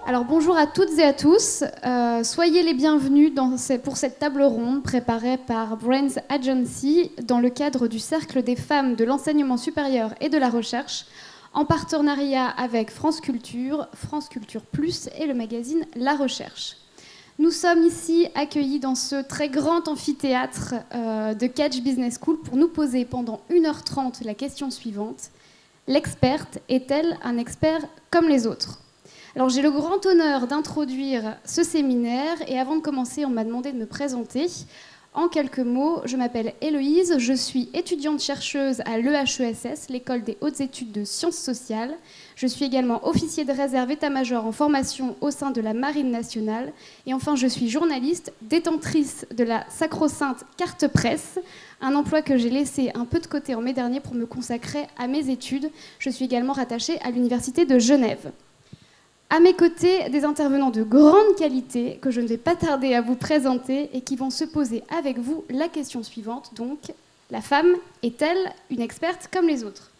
Alors bonjour à toutes et à tous, soyez les bienvenus pour cette table ronde préparée par Brains Agency dans le cadre du Cercle des femmes de l'enseignement supérieur et de la recherche, en partenariat avec France Culture Plus et le magazine La Recherche. Nous sommes ici accueillis dans ce très grand amphithéâtre de Catch Business School pour nous poser pendant 1h30 la question suivante. L'experte est-elle un expert comme les autres ? Alors j'ai le grand honneur d'introduire ce séminaire et avant de commencer, on m'a demandé de me présenter. En quelques mots, je m'appelle Héloïse, je suis étudiante-chercheuse à l'EHESS, l'École des hautes études de sciences sociales. Je suis également officier de réserve état-major en formation au sein de la Marine nationale. Et enfin, je suis journaliste, détentrice de la sacro-sainte carte presse, un emploi que j'ai laissé un peu de côté en mai dernier pour me consacrer à mes études. Je suis également rattachée à l'Université de Genève. À mes côtés, des intervenants de grande qualité que je ne vais pas tarder à vous présenter et qui vont se poser avec vous la question suivante. Donc, la femme est-elle une experte comme les autres ?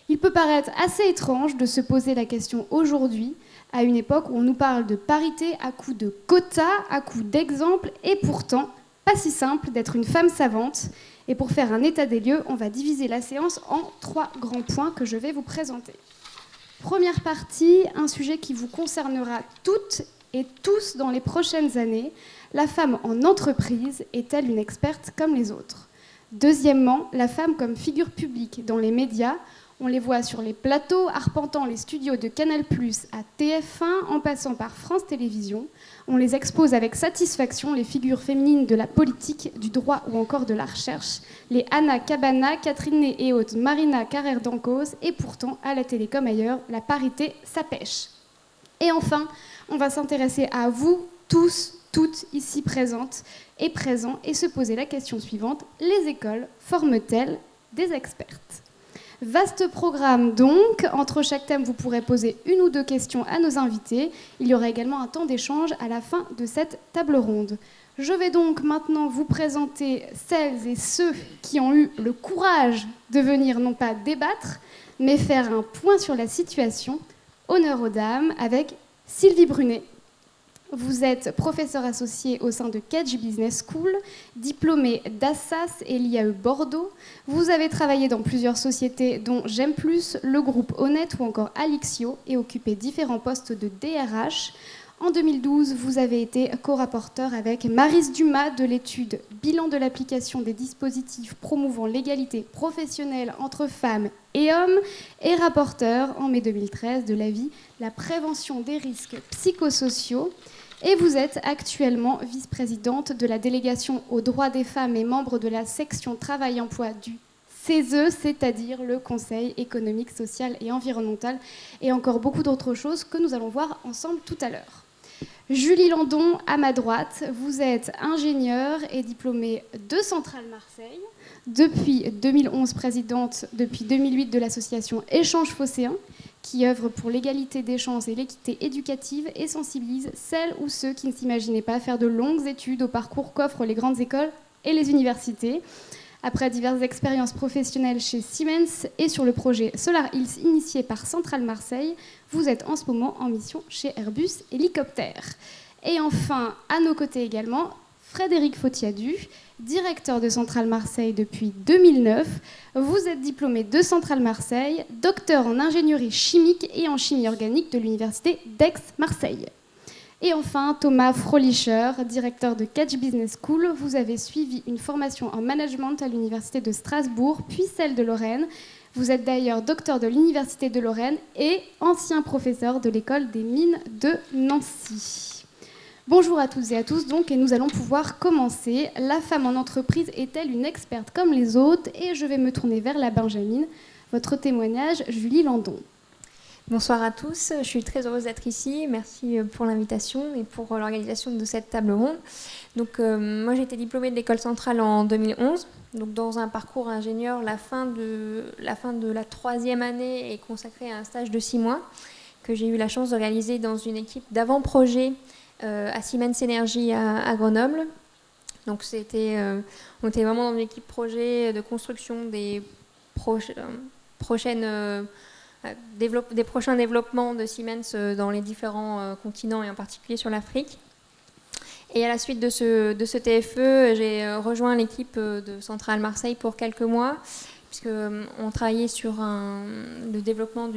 Il peut paraître assez étrange de se poser la question aujourd'hui, à une époque où on nous parle de parité à coup de quotas, à coup d'exemples, et pourtant, pas si simple d'être une femme savante. Et pour faire un état des lieux, on va diviser la séance en 3 grands points que je vais vous présenter. Première partie, un sujet qui vous concernera toutes et tous dans les prochaines années. La femme en entreprise est-elle une experte comme les autres ? Deuxièmement, la femme comme figure publique dans les médias. On les voit sur les plateaux, arpentant les studios de Canal+, à TF1, en passant par France Télévisions. On les expose avec satisfaction, les figures féminines de la politique, du droit ou encore de la recherche. Les Anna Cabana, Catherine Ney et autres, Marina Carrère d'Ancos. Et pourtant, à la télé comme ailleurs, la parité, ça pêche. Et enfin, on va s'intéresser à vous, tous, toutes ici présentes et présents, et se poser la question suivante. Les écoles forment-elles des expertes ? Vaste programme donc, entre chaque thème vous pourrez poser 1 ou 2 questions à nos invités. Il y aura également un temps d'échange à la fin de cette table ronde. Je vais donc maintenant vous présenter celles et ceux qui ont eu le courage de venir non pas débattre, mais faire un point sur la situation. Honneur aux dames avec Sylvie Brunet. Vous êtes professeur associé au sein de Catch Business School, diplômé d'Assas et l'IAE Bordeaux. Vous avez travaillé dans plusieurs sociétés dont J'aime Plus, le groupe Honnête ou encore Alixio et occupé différents postes de DRH. En 2012, vous avez été co-rapporteur avec Maryse Dumas de l'étude Bilan de l'application des dispositifs promouvant l'égalité professionnelle entre femmes et hommes et rapporteur en mai 2013 de l'avis La prévention des risques psychosociaux. Et vous êtes actuellement vice-présidente de la délégation aux droits des femmes et membre de la section travail-emploi du CESE, c'est-à-dire le Conseil économique, social et environnemental, et encore beaucoup d'autres choses que nous allons voir ensemble tout à l'heure. Julie Landon, à ma droite, vous êtes ingénieure et diplômée de Centrale Marseille, depuis 2011 présidente, depuis 2008 de l'association Échange Phocéen, qui œuvre pour l'égalité des chances et l'équité éducative et sensibilise celles ou ceux qui ne s'imaginaient pas faire de longues études au parcours qu'offrent les grandes écoles et les universités. Après diverses expériences professionnelles chez Siemens et sur le projet Solar Hills initié par Centrale Marseille, vous êtes en ce moment en mission chez Airbus Hélicoptère. Et enfin, à nos côtés également, Frédéric Fautiadu, directeur de Centrale Marseille depuis 2009. Vous êtes diplômé de Centrale Marseille, docteur en ingénierie chimique et en chimie organique de l'université d'Aix-Marseille. Et enfin, Thomas Fröhlicher, directeur de Catch Business School. Vous avez suivi une formation en management à l'université de Strasbourg, puis celle de Lorraine. Vous êtes d'ailleurs docteur de l'université de Lorraine et ancien professeur de l'école des mines de Nancy. Bonjour à toutes et à tous, donc, et nous allons pouvoir commencer. La femme en entreprise est-elle une experte comme les autres ? Et je vais me tourner vers la Benjamine. Votre témoignage, Julie Landon. Bonsoir à tous, je suis très heureuse d'être ici. Merci pour l'invitation et pour l'organisation de cette table ronde. Donc, moi, j'ai été diplômée de l'école centrale en 2011. Donc, dans un parcours ingénieur, la fin de la 3e année est consacrée à un stage de 6 mois que j'ai eu la chance de réaliser dans une équipe d'avant-projet à Siemens Energy à Grenoble. Donc on était vraiment dans une équipe projet de construction des prochaines des prochains développements de Siemens dans les différents continents et en particulier sur l'Afrique. Et à la suite de ce TFE, j'ai rejoint l'équipe de Centrale Marseille pour quelques mois, puisqu'on travaillait sur le développement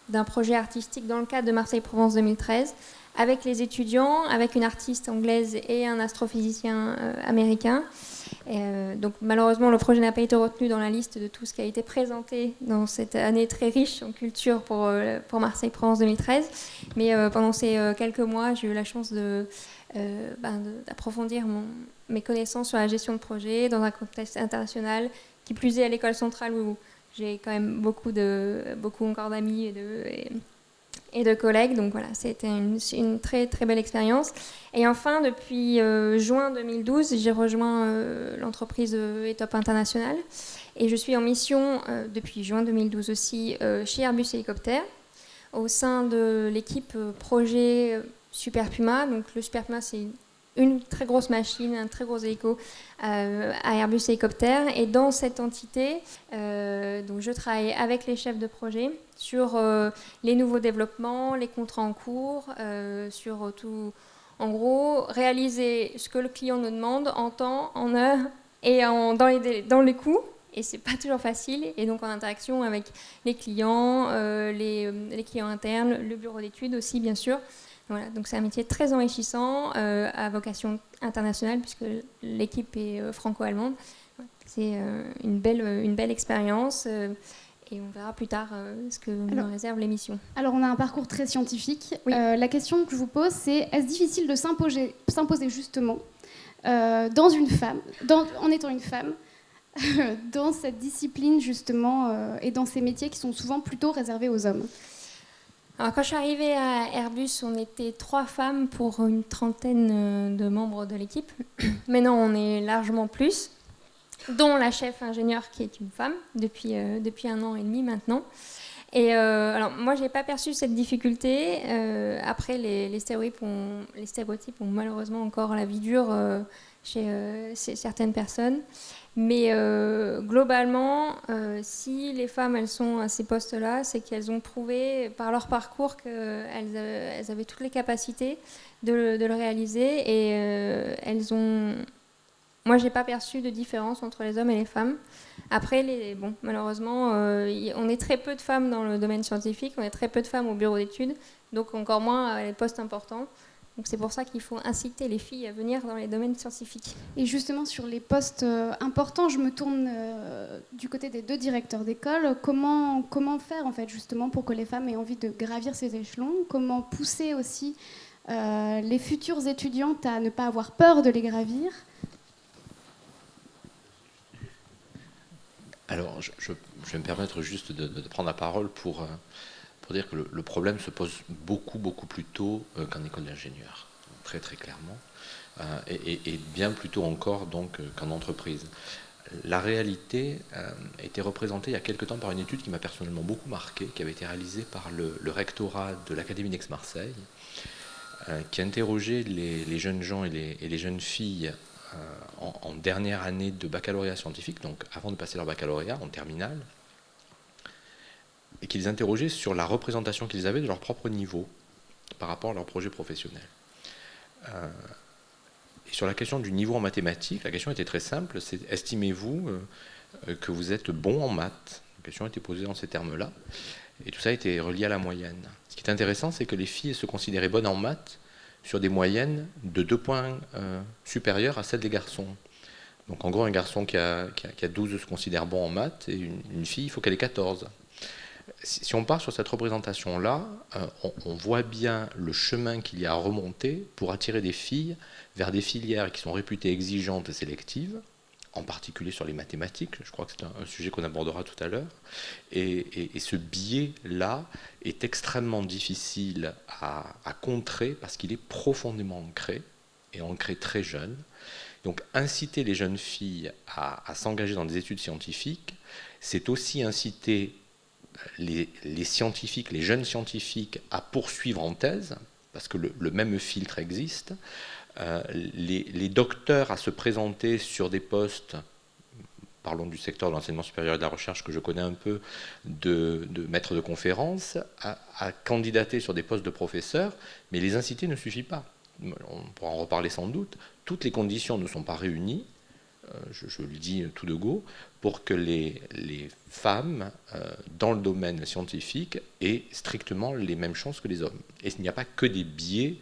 d'un projet artistique dans le cadre de Marseille-Provence 2013, avec les étudiants, avec une artiste anglaise et un astrophysicien américain. Donc malheureusement, le projet n'a pas été retenu dans la liste de tout ce qui a été présenté dans cette année très riche en culture pour Marseille-Provence 2013. Mais pendant ces quelques mois, j'ai eu la chance d'approfondir mes connaissances sur la gestion de projet dans un contexte international, qui plus est à l'école centrale où j'ai quand même beaucoup encore d'amis et de collègues. Donc voilà, c'était une très très belle expérience. Et enfin, depuis juin 2012, j'ai rejoint l'entreprise ETOP International et je suis en mission depuis juin 2012 aussi chez Airbus Hélicoptère au sein de l'équipe projet Super Puma. Donc le Super Puma, c'est une très grosse machine, un très gros hélico à Airbus Hélicoptère. Et dans cette entité, donc je travaille avec les chefs de projet sur les nouveaux développements, les contrats en cours, sur tout. En gros, réaliser ce que le client nous demande en temps, en heure et dans les coûts. Et c'est pas toujours facile. Et donc en interaction avec les clients, les clients internes, le bureau d'études aussi, bien sûr. Voilà, donc c'est un métier très enrichissant, à vocation internationale, puisque l'équipe est franco-allemande. C'est une belle expérience, et on verra plus tard ce que nous réserve l'émission. Alors, on a un parcours très scientifique. Oui. La question que je vous pose, c'est est-ce difficile de s'imposer justement en étant une femme, dans cette discipline justement, et dans ces métiers qui sont souvent plutôt réservés aux hommes? Alors, quand je suis arrivée à Airbus, on était 3 femmes pour une trentaine de membres de l'équipe. Maintenant, on est largement plus, dont la chef ingénieure qui est une femme depuis 1 an et demi maintenant. Et alors, moi, je n'ai pas perçu cette difficulté. Après, les stéréotypes ont malheureusement encore la vie dure chez certaines personnes. Mais globalement, si les femmes elles sont à ces postes-là, c'est qu'elles ont prouvé par leur parcours qu'elles avaient toutes les capacités de le réaliser. Et moi, j'ai pas perçu de différence entre les hommes et les femmes. Après, malheureusement, on est très peu de femmes dans le domaine scientifique, on est très peu de femmes au bureau d'études, donc encore moins à les postes importants. Donc c'est pour ça qu'il faut inciter les filles à venir dans les domaines scientifiques. Et justement, sur les postes importants, je me tourne du côté des 2 directeurs d'école. Comment faire, en fait, justement, pour que les femmes aient envie de gravir ces échelons? Comment pousser aussi les futures étudiantes à ne pas avoir peur de les gravir? Alors, je vais me permettre juste de prendre la parole pour dire que le problème se pose beaucoup plus tôt qu'en école d'ingénieur, très très clairement, et bien plus tôt encore donc qu'en entreprise. La réalité était représentée il y a quelque temps par une étude qui m'a personnellement beaucoup marqué, qui avait été réalisée par le rectorat de l'Académie d'Aix-Marseille, qui interrogeait les jeunes gens et les jeunes filles en dernière année de baccalauréat scientifique, donc avant de passer leur baccalauréat en terminale, et qui les interrogeaient sur la représentation qu'ils avaient de leur propre niveau par rapport à leur projet professionnel. Et sur la question du niveau en mathématiques, la question était très simple, c'est estimez-vous que vous êtes bon en maths? La question était posée dans ces termes-là, et tout ça a été relié à la moyenne. Ce qui est intéressant, c'est que les filles se considéraient bonnes en maths sur des moyennes de 2 points supérieures à celles des garçons. Donc en gros, un garçon qui a 12 se considère bon en maths, et une fille, il faut qu'elle ait 14. Si on part sur cette représentation-là, on voit bien le chemin qu'il y a à remonter pour attirer des filles vers des filières qui sont réputées exigeantes et sélectives, en particulier sur les mathématiques. Je crois que c'est un sujet qu'on abordera tout à l'heure. Et ce biais-là est extrêmement difficile à contrer parce qu'il est profondément ancré, et ancré très jeune. Donc inciter les jeunes filles à s'engager dans des études scientifiques, c'est aussi inciter les scientifiques, les jeunes scientifiques à poursuivre en thèse, parce que le même filtre existe, les docteurs à se présenter sur des postes parlons du secteur de l'enseignement supérieur et de la recherche que je connais un peu, de maîtres de conférences, à candidater sur des postes de professeurs, mais les inciter ne suffit pas. On pourra en reparler sans doute. Toutes les conditions ne sont pas réunies, je le dis tout de go, pour que les femmes, dans le domaine scientifique, aient strictement les mêmes chances que les hommes. Et il n'y a pas que des biais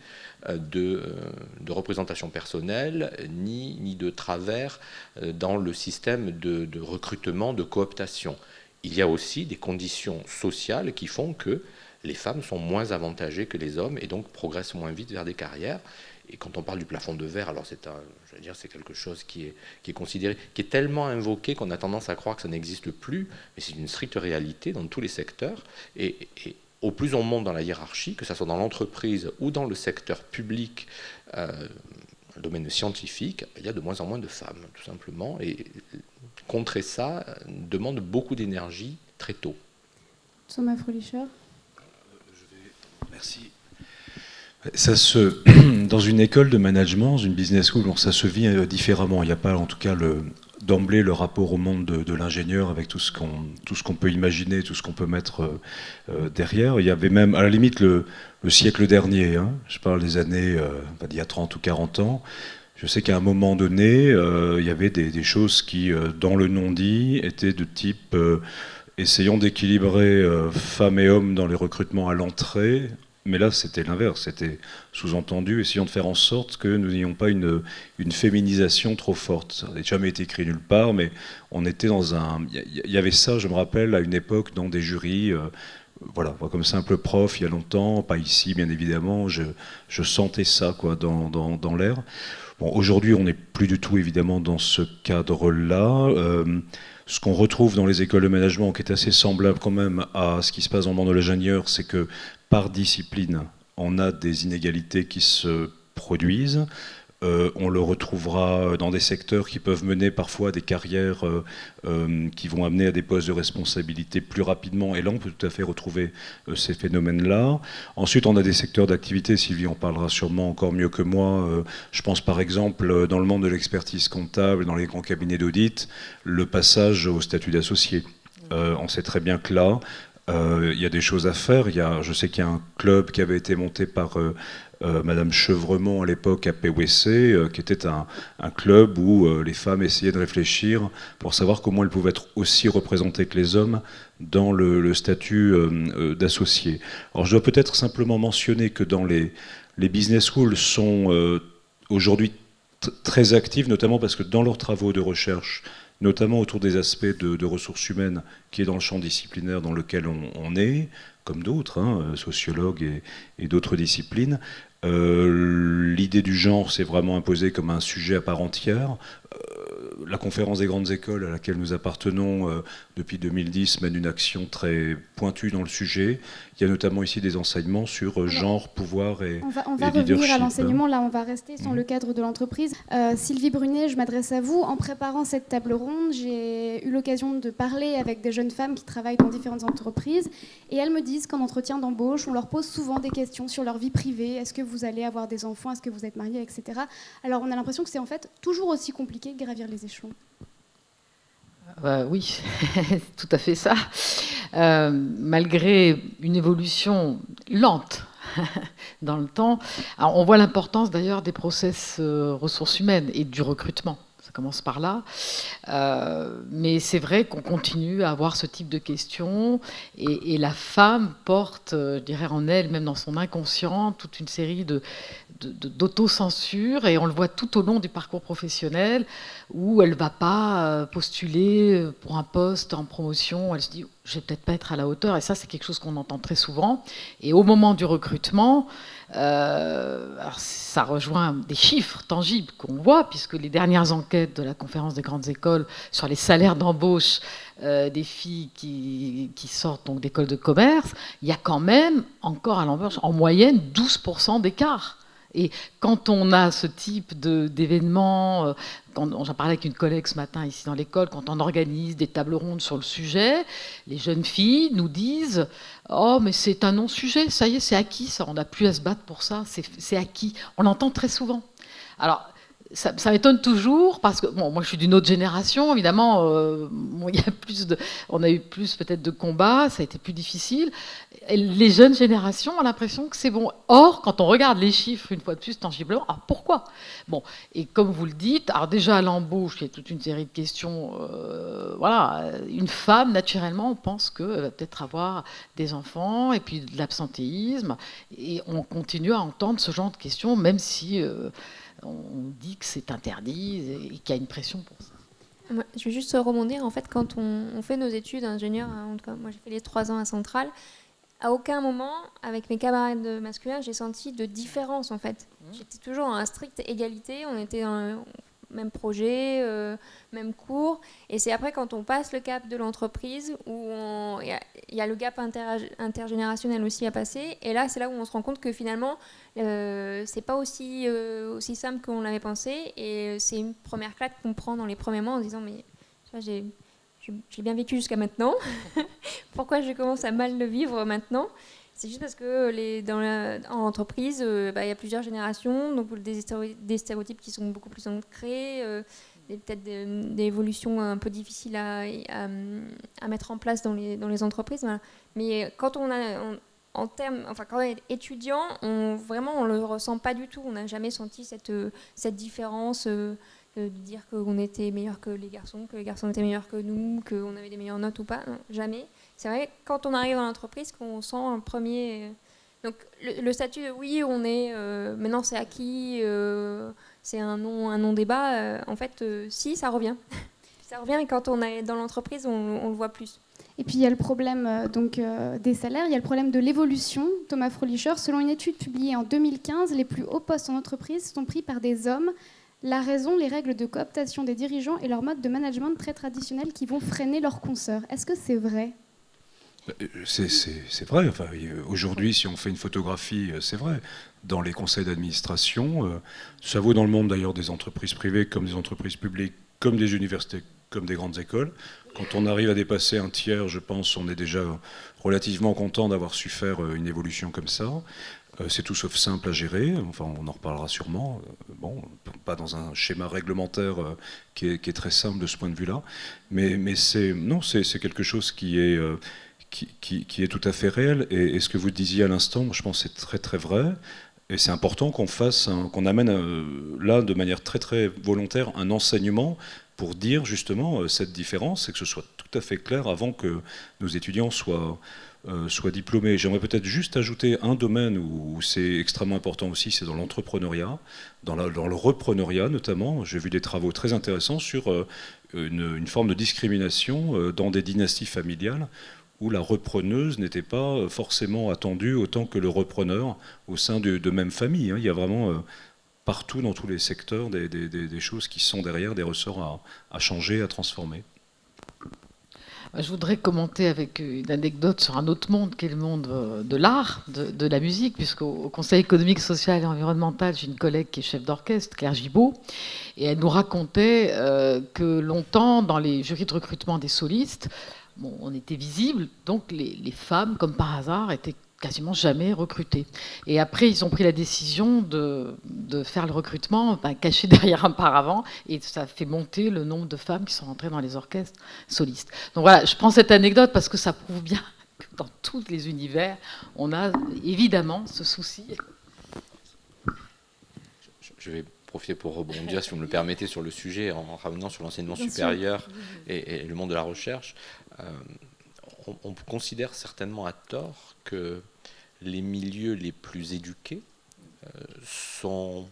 de représentation personnelle, ni de travers dans le système de recrutement, de cooptation. Il y a aussi des conditions sociales qui font que les femmes sont moins avantagées que les hommes et donc progressent moins vite vers des carrières. Et quand on parle du plafond de verre, alors c'est quelque chose qui est considéré, qui est tellement invoqué qu'on a tendance à croire que ça n'existe plus, mais c'est une stricte réalité dans tous les secteurs. Et au plus on monte dans la hiérarchie, que ce soit dans l'entreprise ou dans le secteur public, le domaine scientifique, il y a de moins en moins de femmes, tout simplement. Et contrer ça demande beaucoup d'énergie très tôt. Thomas Fröhlicher. Merci. Dans une école de management, dans une business school, ça se vit différemment. Il n'y a pas, en tout cas, d'emblée le rapport au monde de l'ingénieur avec tout ce qu'on peut imaginer, tout ce qu'on peut mettre derrière. Il y avait même, à la limite, le siècle dernier, je parle des années d'il y a 30 ou 40 ans. Je sais qu'à un moment donné, il y avait des choses qui, dans le non-dit, étaient de type essayons d'équilibrer femmes et hommes dans les recrutements à l'entrée. Mais là, c'était l'inverse, c'était sous-entendu, essayons de faire en sorte que nous n'ayons pas une féminisation trop forte. Ça n'a jamais été écrit nulle part, mais on était dans il y avait ça, je me rappelle, à une époque, dans des jurys, voilà, moi, comme simple prof, il y a longtemps, pas ici, bien évidemment, je sentais ça, quoi, dans l'air. Bon, aujourd'hui, on n'est plus du tout, évidemment, dans ce cadre-là. Ce qu'on retrouve dans les écoles de management, qui est assez semblable quand même à ce qui se passe dans le monde de l'ingénieur, c'est que par discipline, on a des inégalités qui se produisent. On le retrouvera dans des secteurs qui peuvent mener parfois à des carrières qui vont amener à des postes de responsabilité plus rapidement. Et là, on peut tout à fait retrouver ces phénomènes-là. Ensuite, on a des secteurs d'activité. Sylvie en parlera sûrement encore mieux que moi. Je pense par exemple, dans le monde de l'expertise comptable, dans les grands cabinets d'audit, le passage au statut d'associé. On sait très bien que là, il y a des choses à faire. Je sais qu'il y a un club qui avait été monté par Madame Chevremont à l'époque à PwC, qui était un club où les femmes essayaient de réfléchir pour savoir comment elles pouvaient être aussi représentées que les hommes dans le statut d'associé. Alors je dois peut-être simplement mentionner que dans les business schools sont aujourd'hui très actives, notamment parce que dans leurs travaux de recherche, notamment autour des aspects de ressources humaines, qui est dans le champ disciplinaire dans lequel on est, comme d'autres, sociologues et d'autres disciplines. L'idée du genre s'est vraiment imposée comme un sujet à part entière. La conférence des grandes écoles à laquelle nous appartenons depuis 2010 mène une action très pointue dans le sujet. Il y a notamment ici des enseignements sur genre, pouvoir et leadership. On va revenir à l'enseignement, là on va rester dans le cadre de l'entreprise. Sylvie Brunet, je m'adresse à vous. En préparant cette table ronde, j'ai eu l'occasion de parler avec des jeunes femmes qui travaillent dans différentes entreprises et elles me disent qu'en entretien d'embauche, on leur pose souvent des questions sur leur vie privée. Est-ce que vous allez avoir des enfants? Est-ce que vous êtes mariés, etc. Alors on a l'impression que c'est en fait toujours aussi compliqué de gravir les échelons. Oui, c'est tout à fait ça. Malgré une évolution lente dans le temps, alors on voit l'importance d'ailleurs des process ressources humaines et du recrutement. Ça commence par là. Mais c'est vrai qu'on continue à avoir ce type de questions et la femme porte, je dirais en elle, même dans son inconscient, toute une série d'autocensure et on le voit tout au long du parcours professionnel où elle ne va pas postuler pour un poste en promotion, elle se dit je vais peut-être pas être à la hauteur et ça c'est quelque chose qu'on entend très souvent et au moment du recrutement alors ça rejoint des chiffres tangibles qu'on voit puisque les dernières enquêtes de la conférence des grandes écoles sur les salaires d'embauche des filles qui sortent donc d'écoles de commerce, il y a quand même encore à l'embauche en moyenne 12% d'écart. Et quand on a ce type d'événements, j'en parlais avec une collègue ce matin ici dans l'école, quand on organise des tables rondes sur le sujet, les jeunes filles nous disent « Oh, mais c'est un non-sujet, ça y est, c'est acquis, ça, on n'a plus à se battre pour ça, c'est acquis ». On l'entend très souvent. Alors, ça m'étonne toujours parce que bon, moi je suis d'une autre génération, évidemment. Bon, on a eu plus peut-être de combats, ça a été plus difficile. Et les jeunes générations ont l'impression que c'est bon. Or, quand on regarde les chiffres une fois de plus tangiblement, pourquoi? Bon, et comme vous le dites, alors déjà à l'embauche, il y a toute une série de questions. Voilà, une femme naturellement, on pense qu'elle va peut-être avoir des enfants et puis de l'absentéisme, et on continue à entendre ce genre de questions, même si on dit que c'est interdit et qu'il y a une pression pour ça. Ouais, je vais juste rebondir. En fait, quand on fait nos études d'ingénieur, en tout cas, moi j'ai fait les 3 ans à Centrale, à aucun moment, avec mes camarades masculins, j'ai senti de différence en fait. J'étais toujours en stricte égalité, on était dans le même projet, même cours. Et c'est après quand on passe le cap de l'entreprise où il y a le gap intergénérationnel aussi à passer. Et là, c'est là où on se rend compte que finalement, c'est pas aussi simple qu'on l'avait pensé. Et c'est une première claque qu'on prend dans les premiers mois en disant mais ça, j'ai bien vécu jusqu'à maintenant. Pourquoi je commence à mal le vivre maintenant? C'est juste parce que en entreprise, il y a plusieurs générations, donc des stéréotypes qui sont beaucoup plus ancrés, peut-être des évolutions un peu difficiles à mettre en place dans les entreprises. Voilà. Mais quand quand on est étudiant, vraiment on le ressent pas du tout. On n'a jamais senti cette différence. De dire qu'on était meilleur que les garçons étaient meilleurs que nous, qu'on avait des meilleures notes ou pas, non, jamais. C'est vrai, quand on arrive dans l'entreprise, qu'on sent un premier... Donc le statut de oui, on est... maintenant c'est acquis, c'est un non-débat. En fait, si, ça revient. Ça revient et quand on est dans l'entreprise, on le voit plus. Et puis il y a le problème des salaires, il y a le problème de l'évolution. Thomas Fröhlicher, selon une étude publiée en 2015, les plus hauts postes en entreprise sont pris par des hommes. La raison, les règles de cooptation des dirigeants et leur mode de management très traditionnel qui vont freiner leurs consoeurs. Est-ce que c'est vrai ? C'est vrai. Enfin, aujourd'hui, si on fait une photographie, c'est vrai. Dans les conseils d'administration, ça vaut dans le monde d'ailleurs des entreprises privées comme des entreprises publiques, comme des universités, comme des grandes écoles. Quand on arrive à dépasser un tiers, je pense, on est déjà relativement content d'avoir su faire une évolution comme ça. C'est tout sauf simple à gérer, enfin on en reparlera sûrement, bon, pas dans un schéma réglementaire qui est très simple de ce point de vue-là, mais c'est quelque chose qui est tout à fait réel, et ce que vous disiez à l'instant, je pense que c'est très très vrai, et c'est important qu'on amène là de manière très très volontaire un enseignement pour dire justement cette différence, et que ce soit tout à fait clair avant que nos étudiants soient diplômés. J'aimerais peut-être juste ajouter un domaine où c'est extrêmement important aussi, c'est dans l'entrepreneuriat, dans le repreneuriat notamment. J'ai vu des travaux très intéressants sur une forme de discrimination dans des dynasties familiales où la repreneuse n'était pas forcément attendue autant que le repreneur au sein de même famille. Il y a vraiment partout dans tous les secteurs des choses qui sont derrière, des ressorts à changer, à transformer. Je voudrais commenter avec une anecdote sur un autre monde qui est le monde de l'art, de la musique, puisqu'au Conseil économique, social et environnemental, j'ai une collègue qui est chef d'orchestre, Claire Gibault, et elle nous racontait que longtemps, dans les jurys de recrutement des solistes, on était visible, donc les femmes, comme par hasard, étaient quasiment jamais recrutées. Et après, ils ont pris la décision de faire le recrutement caché derrière un paravent, et ça fait monter le nombre de femmes qui sont rentrées dans les orchestres solistes. Donc voilà, je prends cette anecdote parce que ça prouve bien que dans tous les univers, on a évidemment ce souci. Je vais profiter pour rebondir, si vous me le permettez, sur le sujet, en ramenant sur l'enseignement supérieur et le monde de la recherche. On considère certainement à tort que les milieux les plus éduqués sont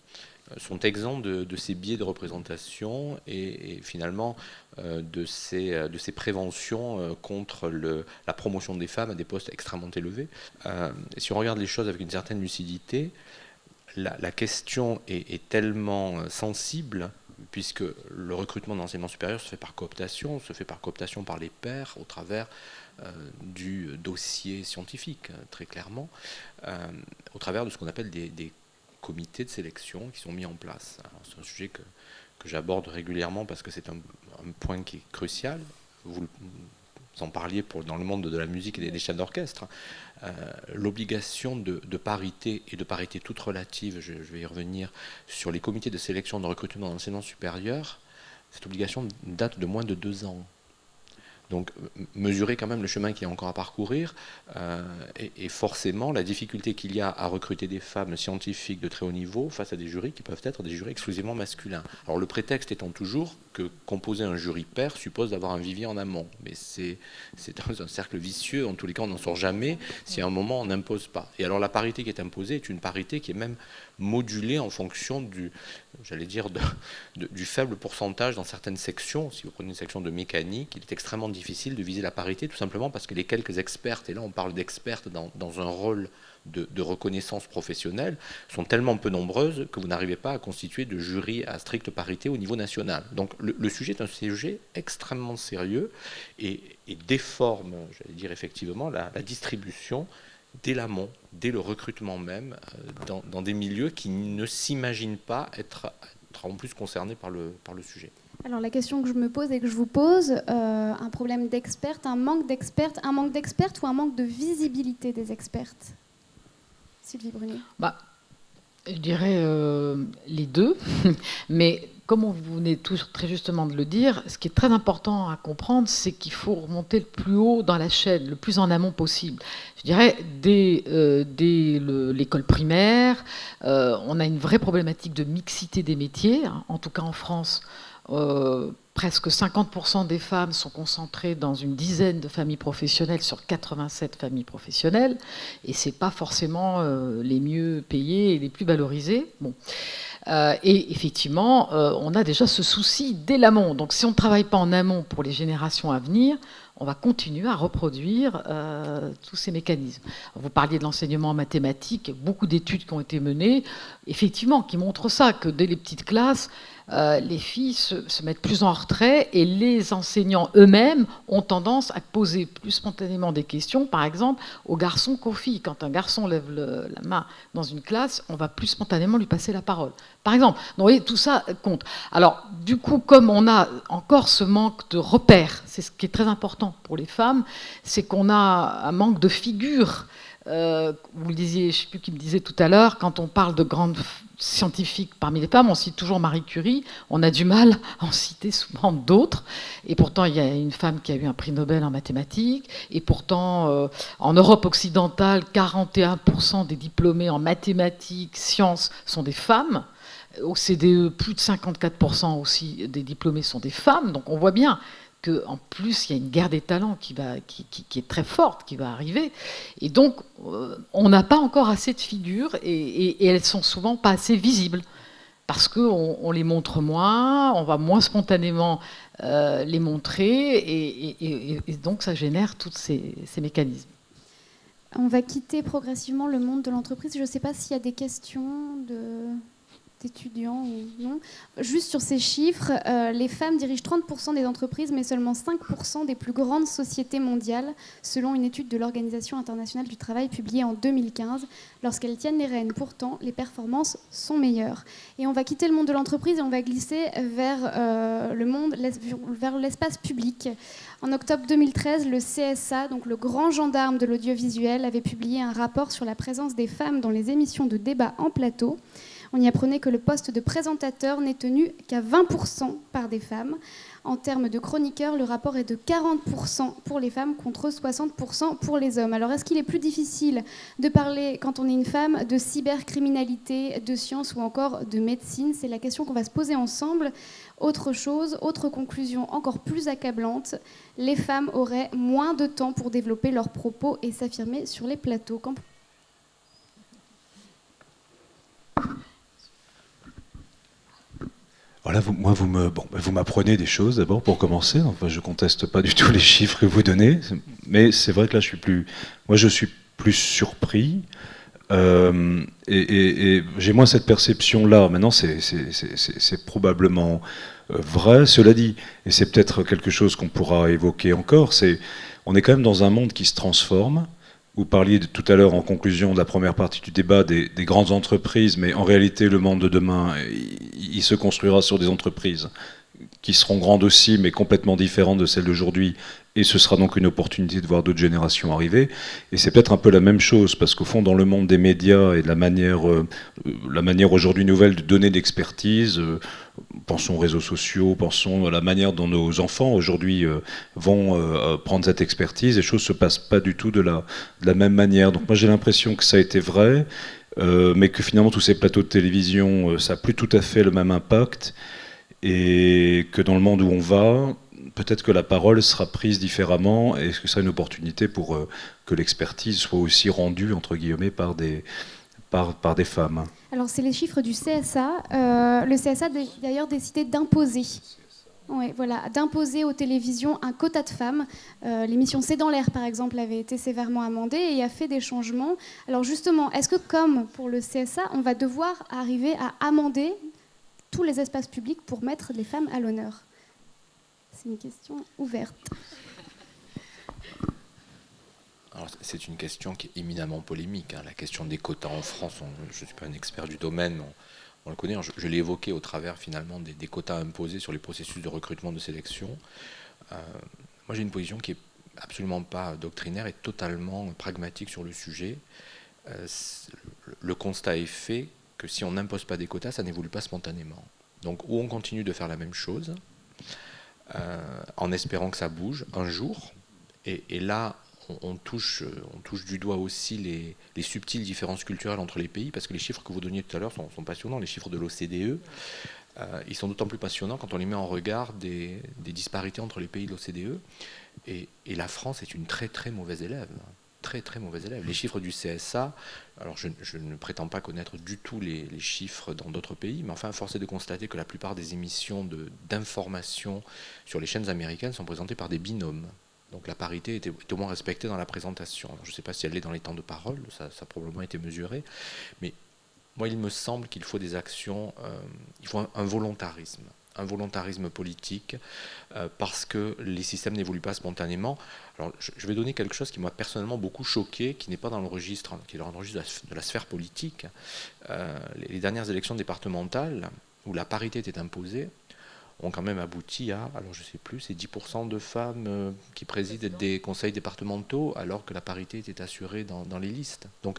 exempts de ces biais de représentation et finalement de ces préventions contre la promotion des femmes à des postes extrêmement élevés. Si on regarde les choses avec une certaine lucidité, la question est tellement sensible, puisque le recrutement d'enseignement supérieur se fait par cooptation par les pairs au travers du dossier scientifique, très clairement, au travers de ce qu'on appelle des comités de sélection qui sont mis en place. C'est un sujet que j'aborde régulièrement parce que c'est un point qui est crucial. vous en parliez dans le monde de la musique et des chefs d'orchestre, l'obligation de parité, et de parité toute relative, je vais y revenir, sur les comités de sélection de recrutement dans l'enseignement supérieur, cette obligation date de moins de 2 ans. Donc, mesurer quand même le chemin qu'il y a encore à parcourir et forcément la difficulté qu'il y a à recruter des femmes scientifiques de très haut niveau face à des jurys qui peuvent être des jurys exclusivement masculins. Alors, le prétexte étant toujours que composer un jury pair suppose d'avoir un vivier en amont. Mais c'est un cercle vicieux. En tous les cas, on n'en sort jamais si à un moment on n'impose pas. Et alors, la parité qui est imposée est une parité qui est même modulée en fonction du faible pourcentage dans certaines sections. Si vous prenez une section de mécanique, il est extrêmement difficile de viser la parité, tout simplement parce que les quelques expertes, et là on parle d'expertes dans un rôle de reconnaissance professionnelle, sont tellement peu nombreuses que vous n'arrivez pas à constituer de jury à stricte parité au niveau national. Donc le sujet est un sujet extrêmement sérieux et déforme, j'allais dire effectivement, la distribution dès l'amont, dès le recrutement même, dans des milieux qui ne s'imaginent pas être en plus concernés par le sujet. Alors la question que je me pose et que je vous pose, un problème d'expertes, un manque d'expertes ou un manque de visibilité des expertes? Sylvie Brunet. Je dirais les deux, mais comme vous venez tous très justement de le dire, ce qui est très important à comprendre, c'est qu'il faut remonter le plus haut dans la chaîne, le plus en amont possible. Je dirais, dès l'école primaire, on a une vraie problématique de mixité des métiers. En tout cas en France, presque 50% des femmes sont concentrées dans une dizaine de familles professionnelles sur 87 familles professionnelles, et ce n'est pas forcément les mieux payées et les plus valorisées. Bon. Et effectivement, on a déjà ce souci dès l'amont. Donc si on ne travaille pas en amont pour les générations à venir, on va continuer à reproduire tous ces mécanismes. Vous parliez de l'enseignement en mathématiques, beaucoup d'études qui ont été menées, effectivement, qui montrent ça, que dès les petites classes, les filles se mettent plus en retrait et les enseignants eux-mêmes ont tendance à poser plus spontanément des questions, par exemple, aux garçons qu'aux filles. Quand un garçon lève la main dans une classe, on va plus spontanément lui passer la parole. Par exemple, donc, vous voyez, tout ça compte. Alors, du coup, comme on a encore ce manque de repères, c'est ce qui est très important pour les femmes, c'est qu'on a un manque de figures. Vous le disiez, je ne sais plus qui me disait tout à l'heure, quand on parle de grandes scientifiques parmi les femmes, on cite toujours Marie Curie, on a du mal à en citer souvent d'autres, et pourtant il y a une femme qui a eu un prix Nobel en mathématiques, et pourtant en Europe occidentale, 41% des diplômés en mathématiques, sciences sont des femmes. Au CDE, plus de 54% aussi des diplômés sont des femmes, donc on voit bien qu'en plus, il y a une guerre des talents qui est très forte, qui va arriver. Et donc, on n'a pas encore assez de figures et elles sont souvent pas assez visibles parce qu'on les montre moins, on va moins spontanément les montrer et donc ça génère tous ces mécanismes. On va quitter progressivement le monde de l'entreprise. Je ne sais pas s'il y a des questions d'étudiants ou non. Juste sur ces chiffres, les femmes dirigent 30% des entreprises, mais seulement 5% des plus grandes sociétés mondiales, selon une étude de l'Organisation internationale du travail publiée en 2015. Lorsqu'elles tiennent les rênes, pourtant, les performances sont meilleures. Et on va quitter le monde de l'entreprise et on va glisser vers l'espace public. En octobre 2013, le CSA, donc le grand gendarme de l'audiovisuel, avait publié un rapport sur la présence des femmes dans les émissions de débat en plateau. On y apprenait que le poste de présentateur n'est tenu qu'à 20% par des femmes. En termes de chroniqueurs, le rapport est de 40% pour les femmes contre 60% pour les hommes. Alors est-ce qu'il est plus difficile de parler, quand on est une femme, de cybercriminalité, de sciences ou encore de médecine? C'est la question qu'on va se poser ensemble. Autre chose, autre conclusion encore plus accablante, les femmes auraient moins de temps pour développer leurs propos et s'affirmer sur les plateaux. Voilà, vous m'apprenez des choses d'abord pour commencer. Enfin, je conteste pas du tout les chiffres que vous donnez, mais c'est vrai que là, je suis plus surpris. Et j'ai moins cette perception-là. Maintenant, c'est probablement vrai. Cela dit, et c'est peut-être quelque chose qu'on pourra évoquer encore, on est quand même dans un monde qui se transforme. Vous parliez tout à l'heure en conclusion de la première partie du débat des grandes entreprises, mais en réalité le monde de demain, il se construira sur des entreprises qui seront grandes aussi, mais complètement différentes de celles d'aujourd'hui. Et ce sera donc une opportunité de voir d'autres générations arriver. Et c'est peut-être un peu la même chose, parce qu'au fond, dans le monde des médias et de la manière aujourd'hui nouvelle de donner d'expertise, pensons aux réseaux sociaux, pensons à la manière dont nos enfants aujourd'hui vont prendre cette expertise, les choses ne se passent pas du tout de la même manière. Donc moi j'ai l'impression que ça a été vrai, mais que finalement tous ces plateaux de télévision, ça n'a plus tout à fait le même impact, et que dans le monde où on va, peut-être que la parole sera prise différemment, et que ça sera une opportunité pour que l'expertise soit aussi rendue, entre guillemets, par des femmes. Alors, c'est les chiffres du CSA. Le CSA a d'ailleurs décidé d'imposer. Ouais, voilà, d'imposer aux télévisions un quota de femmes. L'émission C'est dans l'air, par exemple, avait été sévèrement amendée et a fait des changements. Alors justement, est-ce que comme pour le CSA, on va devoir arriver à amender tous les espaces publics pour mettre les femmes à l'honneur ? C'est une question ouverte. Alors, c'est une question qui est éminemment polémique. La question des quotas en France, je ne suis pas un expert du domaine, mais on le connaît. Je l'ai évoqué au travers finalement des quotas imposés sur les processus de recrutement de sélection. Moi, j'ai une position qui est absolument pas doctrinaire et totalement pragmatique sur le sujet. Le constat est fait que si on n'impose pas des quotas, ça n'évolue pas spontanément. Donc, ou on continue de faire la même chose, en espérant que ça bouge un jour, et là, on touche du doigt aussi les subtiles différences culturelles entre les pays, parce que les chiffres que vous donniez tout à l'heure sont passionnants, les chiffres de l'OCDE. Ils sont d'autant plus passionnants quand on les met en regard des disparités entre les pays de l'OCDE. Et la France est une très très mauvaise élève. Très très mauvaise élève. Les chiffres du CSA, alors je ne prétends pas connaître du tout les chiffres dans d'autres pays, mais enfin, force est de constater que la plupart des émissions d'information sur les chaînes américaines sont présentées par des binômes. Donc la parité était au moins respectée dans la présentation. Alors, je ne sais pas si elle l'est dans les temps de parole, ça a probablement été mesuré, mais moi il me semble qu'il faut des actions, il faut un volontarisme politique, parce que les systèmes n'évoluent pas spontanément. Alors je vais donner quelque chose qui m'a personnellement beaucoup choqué, qui n'est pas dans le registre, qui est dans le registre de la sphère politique. Les dernières élections départementales, où la parité était imposée, ont quand même abouti à, alors je ne sais plus, c'est 10% de femmes qui président des conseils départementaux, alors que la parité était assurée dans les listes. Donc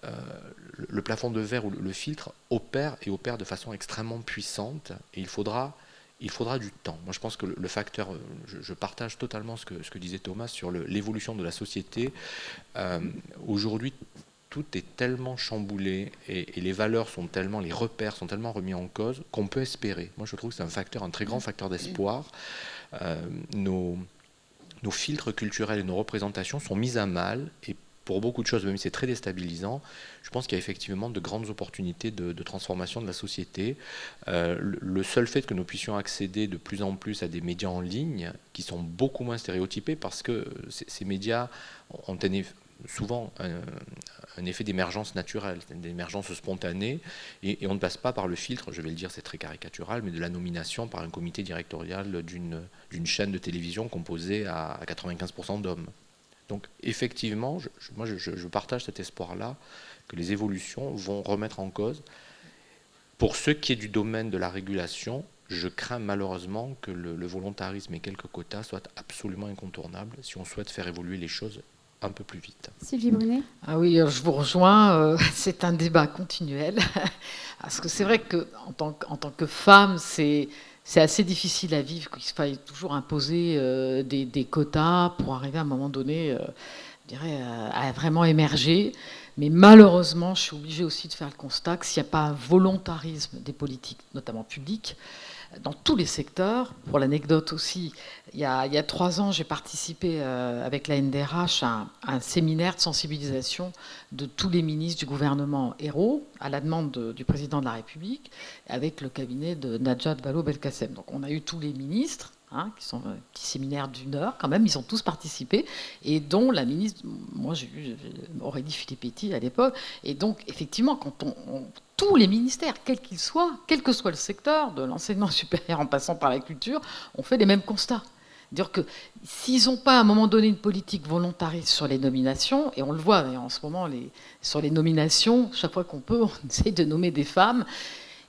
le plafond de verre ou le filtre opère de façon extrêmement puissante, et il faudra du temps. Moi je pense que le facteur, je partage totalement ce que disait Thomas sur l'évolution de la société. Aujourd'hui, tout est tellement chamboulé et les valeurs les repères sont tellement remis en cause qu'on peut espérer. Moi, je trouve que c'est un très grand facteur d'espoir. Nos filtres culturels et nos représentations sont mis à mal, et pour beaucoup de choses, même si c'est très déstabilisant, je pense qu'il y a effectivement de grandes opportunités de transformation de la société. Le seul fait que nous puissions accéder de plus en plus à des médias en ligne qui sont beaucoup moins stéréotypés, parce que ces médias ont souvent un effet d'émergence naturelle, d'émergence spontanée, et on ne passe pas par le filtre, je vais le dire, c'est très caricatural, mais de la nomination par un comité directorial d'une chaîne de télévision composée à 95% d'hommes. Donc effectivement, je partage cet espoir-là, que les évolutions vont remettre en cause. Pour ce qui est du domaine de la régulation, je crains malheureusement que le volontarisme et quelques quotas soient absolument incontournables si on souhaite faire évoluer les choses un peu plus vite. Sylvie Brunet. Ah oui, je vous rejoins, c'est un débat continuel, parce que c'est vrai qu'en tant que femme, c'est assez difficile à vivre, qu'il faille toujours imposer des quotas pour arriver à un moment donné, je dirais, à vraiment émerger. Mais malheureusement, je suis obligée aussi de faire le constat que s'il n'y a pas un volontarisme des politiques, notamment publiques, dans tous les secteurs. Pour l'anecdote aussi, il y a 3 ans, j'ai participé avec la NDRH à un séminaire de sensibilisation de tous les ministres du gouvernement Ayrault, à la demande du président de la République, avec le cabinet de Najat Vallaud-Belkacem. Donc on a eu tous les ministres, qui sont un petit séminaire d'1 heure quand même, ils ont tous participé, et dont la ministre, moi j'ai vu Aurélie Filippetti à l'époque, et donc effectivement, quand tous les ministères, quels qu'ils soient, quel que soit le secteur, de l'enseignement supérieur en passant par la culture, ont fait les mêmes constats. C'est-à-dire que s'ils n'ont pas à un moment donné une politique volontariste sur les nominations, et on le voit en ce moment sur les nominations, chaque fois qu'on peut, on essaye de nommer des femmes,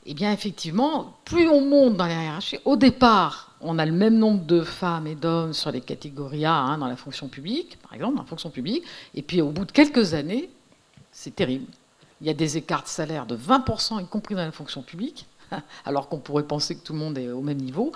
eh bien effectivement, plus on monte dans la hiérarchie, au départ, on a le même nombre de femmes et d'hommes sur les catégories A, hein, dans la fonction publique, par exemple, dans la fonction publique, et puis au bout de quelques années, c'est terrible. Il y a des écarts de salaire de 20%, y compris dans la fonction publique, alors qu'on pourrait penser que tout le monde est au même niveau.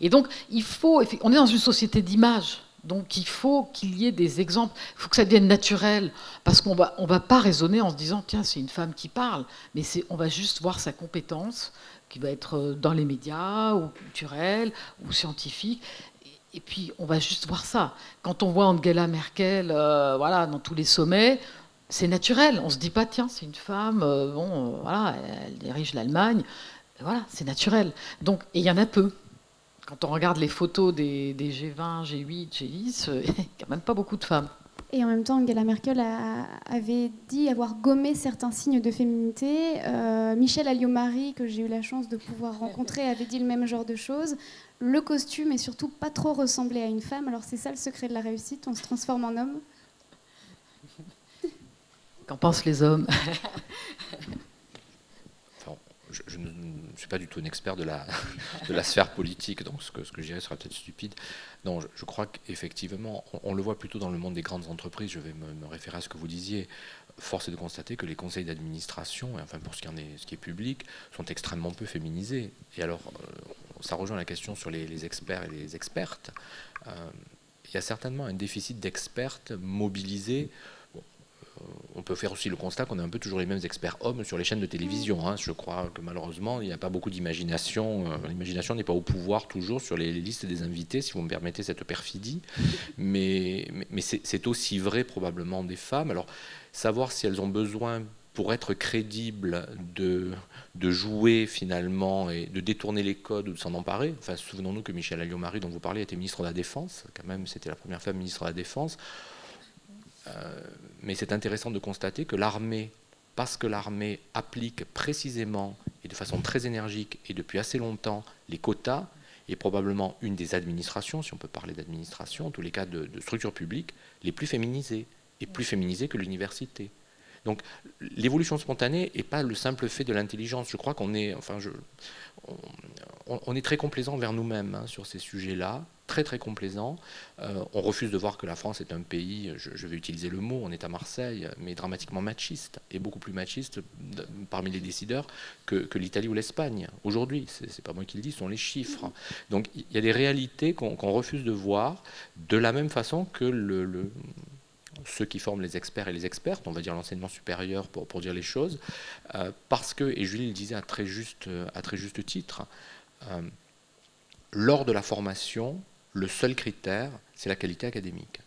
Et donc, on est dans une société d'image. Donc, il faut qu'il y ait des exemples. Il faut que ça devienne naturel. Parce qu'on va pas raisonner en se disant, tiens, c'est une femme qui parle. Mais on va juste voir sa compétence, qui va être dans les médias, ou culturelle, ou scientifique. Et puis, on va juste voir ça. Quand on voit Angela Merkel, voilà, dans tous les sommets, c'est naturel. On ne se dit pas, tiens, c'est une femme, voilà, elle dirige l'Allemagne. Voilà, c'est naturel. Donc, et il y en a peu. Quand on regarde les photos des G20, G8, G10, il n'y a même pas beaucoup de femmes. Et en même temps, Angela Merkel avait dit avoir gommé certains signes de féminité. Michel Alliot-Marie, que j'ai eu la chance de pouvoir rencontrer, avait dit le même genre de choses. Le costume est surtout pas trop ressemblé à une femme. Alors c'est ça le secret de la réussite, on se transforme en homme. Qu'en pensent les hommes? Je ne suis pas du tout un expert de la sphère politique, donc ce que je dirais sera peut-être stupide. Non, je crois qu'effectivement, on le voit plutôt dans le monde des grandes entreprises. Je vais me référer à ce que vous disiez. Force est de constater que les conseils d'administration, et enfin pour ce qui est public, sont extrêmement peu féminisés. Et alors, ça rejoint la question sur les experts et les expertes. Il y a certainement un déficit d'expertes mobilisés. On peut faire aussi le constat qu'on a un peu toujours les mêmes experts hommes sur les chaînes de télévision. Je crois que malheureusement, il n'y a pas beaucoup d'imagination. L'imagination n'est pas au pouvoir toujours sur les listes des invités, si vous me permettez cette perfidie. Mais c'est aussi vrai probablement des femmes. Alors, savoir si elles ont besoin, pour être crédibles, de jouer finalement et de détourner les codes ou de s'en emparer. Enfin, souvenons-nous que Michel Alliot-Marie, dont vous parlez, était ministre de la Défense. Quand même, c'était la première femme ministre de la Défense. Mais c'est intéressant de constater que l'armée, parce que l'armée applique précisément et de façon très énergique et depuis assez longtemps les quotas, est probablement une des administrations, si on peut parler d'administration, en tous les cas de structures publiques, les plus féminisées, et plus féminisées que l'université. Donc l'évolution spontanée n'est pas le simple fait de l'intelligence. Je crois qu'on est, on est très complaisant envers nous-mêmes sur ces sujets-là, très très complaisant. On refuse de voir que la France est un pays, je vais utiliser le mot, on est à Marseille, mais dramatiquement machiste, et beaucoup plus machiste parmi les décideurs que l'Italie ou l'Espagne. Aujourd'hui, c'est pas moi qui le dis, ce sont les chiffres. Donc il y a des réalités qu'on refuse de voir, de la même façon que ceux qui forment les experts et les expertes, on va dire l'enseignement supérieur pour dire les choses, parce que, et Julie le disait à très juste titre, lors de la formation, le seul critère, c'est la qualité académique.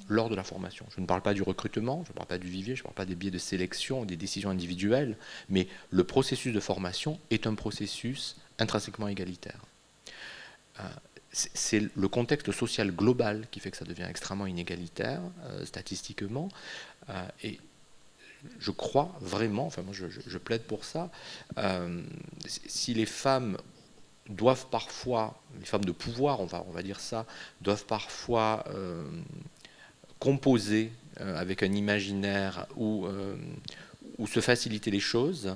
Lors de la formation. Je ne parle pas du recrutement, je ne parle pas du vivier, je ne parle pas des biais de sélection, des décisions individuelles, mais le processus de formation est un processus intrinsèquement égalitaire. C'est le contexte social global qui fait que ça devient extrêmement inégalitaire, statistiquement, et je crois vraiment, enfin moi je plaide pour ça, si les femmes doivent parfois, les femmes de pouvoir, on va dire ça, doivent parfois composer avec un imaginaire ou se faciliter les choses,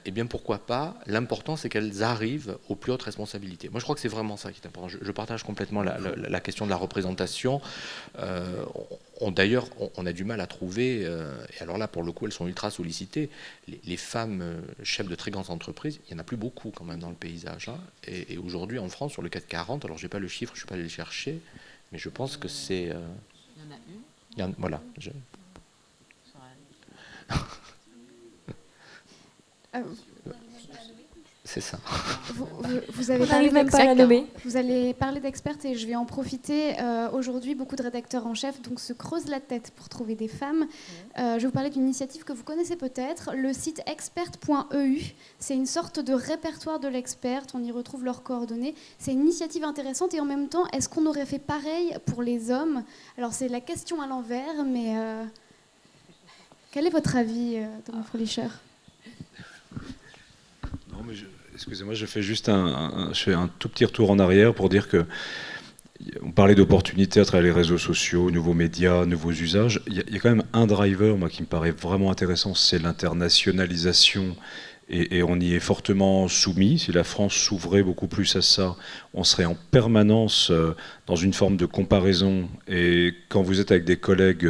eh bien pourquoi pas, l'important c'est qu'elles arrivent aux plus hautes responsabilités. Moi je crois que c'est vraiment ça qui est important. Je partage complètement la question de la représentation. D'ailleurs, on a du mal à trouver, et alors là pour le coup elles sont ultra sollicitées, les femmes chefs de très grandes entreprises, il n'y en a plus beaucoup quand même dans le paysage. Et aujourd'hui en France, sur le 440, alors je n'ai pas le chiffre, je ne suis pas allé le chercher, mais je pense que c'est... Il y en a une. Voilà. C'est ça. Vous avez parlé vous allez parler d'expertes et je vais en profiter. Aujourd'hui, beaucoup de rédacteurs en chef donc, se creusent la tête pour trouver des femmes. Je vais vous parler d'une initiative que vous connaissez peut-être, le site expert.eu. C'est une sorte de répertoire de l'experte, on y retrouve leurs coordonnées. C'est une initiative intéressante et en même temps, est-ce qu'on aurait fait pareil pour les hommes? Alors c'est la question à l'envers, mais quel est votre avis, Thomas Fröhlicher? Non, mais excusez-moi, je fais juste un tout petit retour en arrière pour dire que on parlait d'opportunités à travers les réseaux sociaux, nouveaux médias, nouveaux usages. Il y a quand même un driver, moi, qui me paraît vraiment intéressant, c'est l'internationalisation et on y est fortement soumis. Si la France s'ouvrait beaucoup plus à ça, on serait en permanence dans une forme de comparaison. Et quand vous êtes avec des collègues,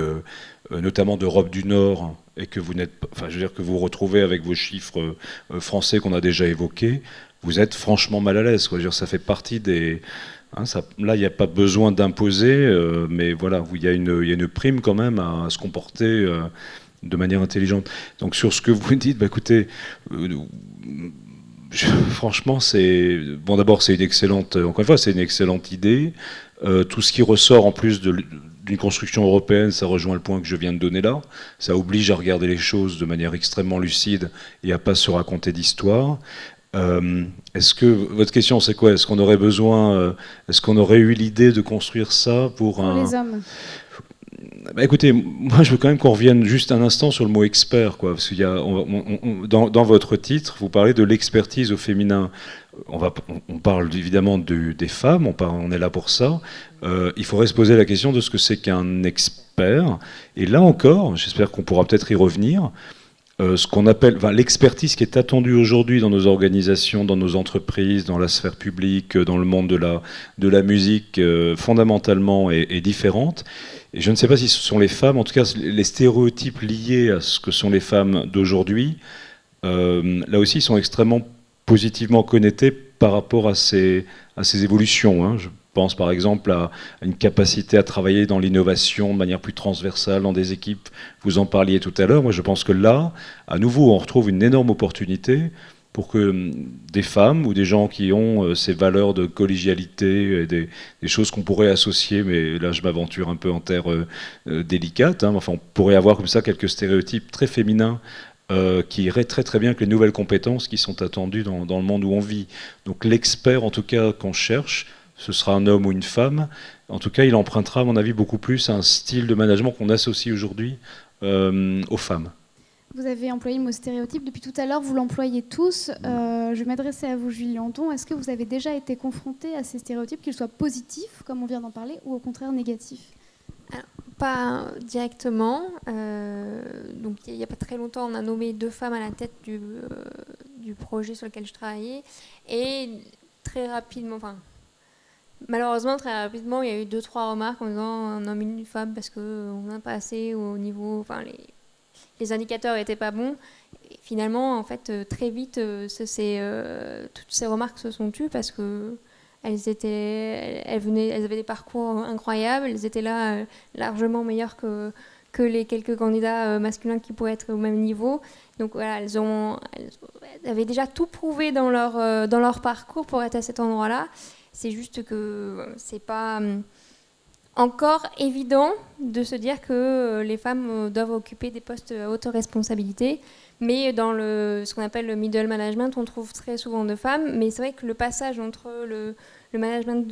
notamment d'Europe du Nord, et que vous n'êtes, enfin, je veux dire que vous vous retrouvez avec vos chiffres français qu'on a déjà évoqués, vous êtes franchement mal à l'aise. Quoi. Je veux dire, ça fait partie des... Hein, ça, là, il n'y a pas besoin d'imposer, mais voilà, il y a une prime quand même à se comporter de manière intelligente. Donc sur ce que vous dites, bah, écoutez, franchement, c'est... Bon, d'abord, c'est une excellente... Encore une fois, c'est une excellente idée. Tout ce qui ressort en plus d'une construction européenne, ça rejoint le point que je viens de donner là. Ça oblige à regarder les choses de manière extrêmement lucide et à pas se raconter d'histoire. Est-ce que votre question c'est quoi? Est-ce qu'on aurait besoin, est-ce qu'on aurait eu l'idée de construire ça pour les hommes? Bah, écoutez, moi je veux quand même qu'on revienne juste un instant sur le mot expert, quoi, parce qu'il y a, dans votre titre, vous parlez de l'expertise au féminin. On parle évidemment des femmes, on est là pour ça. Il faudrait se poser la question de ce que c'est qu'un expert. Et là encore, j'espère qu'on pourra peut-être y revenir. Ce qu'on appelle l'expertise qui est attendue aujourd'hui dans nos organisations, dans nos entreprises, dans la sphère publique, dans le monde de la musique, fondamentalement est différente. Et je ne sais pas si ce sont les femmes, en tout cas les stéréotypes liés à ce que sont les femmes d'aujourd'hui, là aussi sont extrêmement positivement connectés par rapport à ces évolutions. Hein. Je pense par exemple à une capacité à travailler dans l'innovation de manière plus transversale dans des équipes. Vous en parliez tout à l'heure. Moi, je pense que là, à nouveau, on retrouve une énorme opportunité pour que des femmes ou des gens qui ont ces valeurs de collégialité et des choses qu'on pourrait associer, mais là, je m'aventure un peu en terre délicate. Hein. Enfin, on pourrait avoir comme ça quelques stéréotypes très féminins qui iraient très très bien avec les nouvelles compétences qui sont attendues dans le monde où on vit. Donc l'expert, en tout cas, qu'on cherche, ce sera un homme ou une femme. En tout cas, il empruntera, à mon avis, beaucoup plus un style de management qu'on associe aujourd'hui aux femmes. Vous avez employé le mot stéréotype. Depuis tout à l'heure, vous l'employez tous. Je vais m'adresser à vous, Julie Landon. Est-ce que vous avez déjà été confronté à ces stéréotypes, qu'ils soient positifs, comme on vient d'en parler, ou au contraire négatifs? Alors, pas directement. Donc, il n'y a pas très longtemps, on a nommé 2 femmes à la tête du projet sur lequel je travaillais. Et très rapidement... Malheureusement, très rapidement, il y a eu 2-3 remarques en disant un homme et une femme parce qu'on n'a pas assez au niveau... Enfin, les indicateurs n'étaient pas bons. Et finalement, en fait, très vite, toutes ces remarques se sont tues parce que elles avaient des parcours incroyables. Elles étaient là largement meilleures que les quelques candidats masculins qui pourraient être au même niveau. Donc voilà, elles avaient déjà tout prouvé dans leur parcours pour être à cet endroit-là. C'est juste que c'est pas encore évident de se dire que les femmes doivent occuper des postes à haute responsabilité. Mais dans ce qu'on appelle le middle management, on trouve très souvent de femmes. Mais c'est vrai que le passage entre le management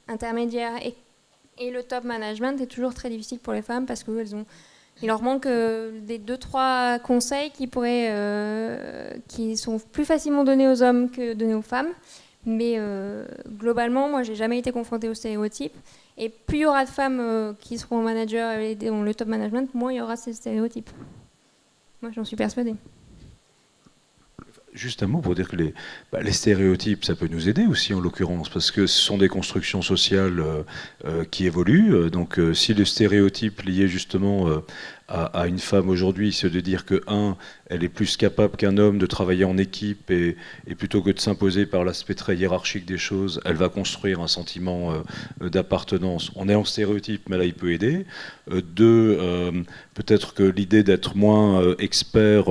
intermédiaire et le top management est toujours très difficile pour les femmes parce qu'il leur manque des 2-3 conseils qui sont plus facilement donnés aux hommes que donnés aux femmes. Mais globalement, moi, j'ai jamais été confrontée aux stéréotypes. Et plus il y aura de femmes qui seront managers et dans le top management, moins il y aura ces stéréotypes. Moi, j'en suis persuadée. Juste un mot pour dire que les stéréotypes, ça peut nous aider aussi en l'occurrence, parce que ce sont des constructions sociales qui évoluent. Donc si le stéréotype lié justement à une femme aujourd'hui, c'est de dire que, elle est plus capable qu'un homme de travailler en équipe et plutôt que de s'imposer par l'aspect très hiérarchique des choses, elle va construire un sentiment d'appartenance. On est en stéréotype, mais là il peut aider. Peut-être que l'idée d'être moins expert,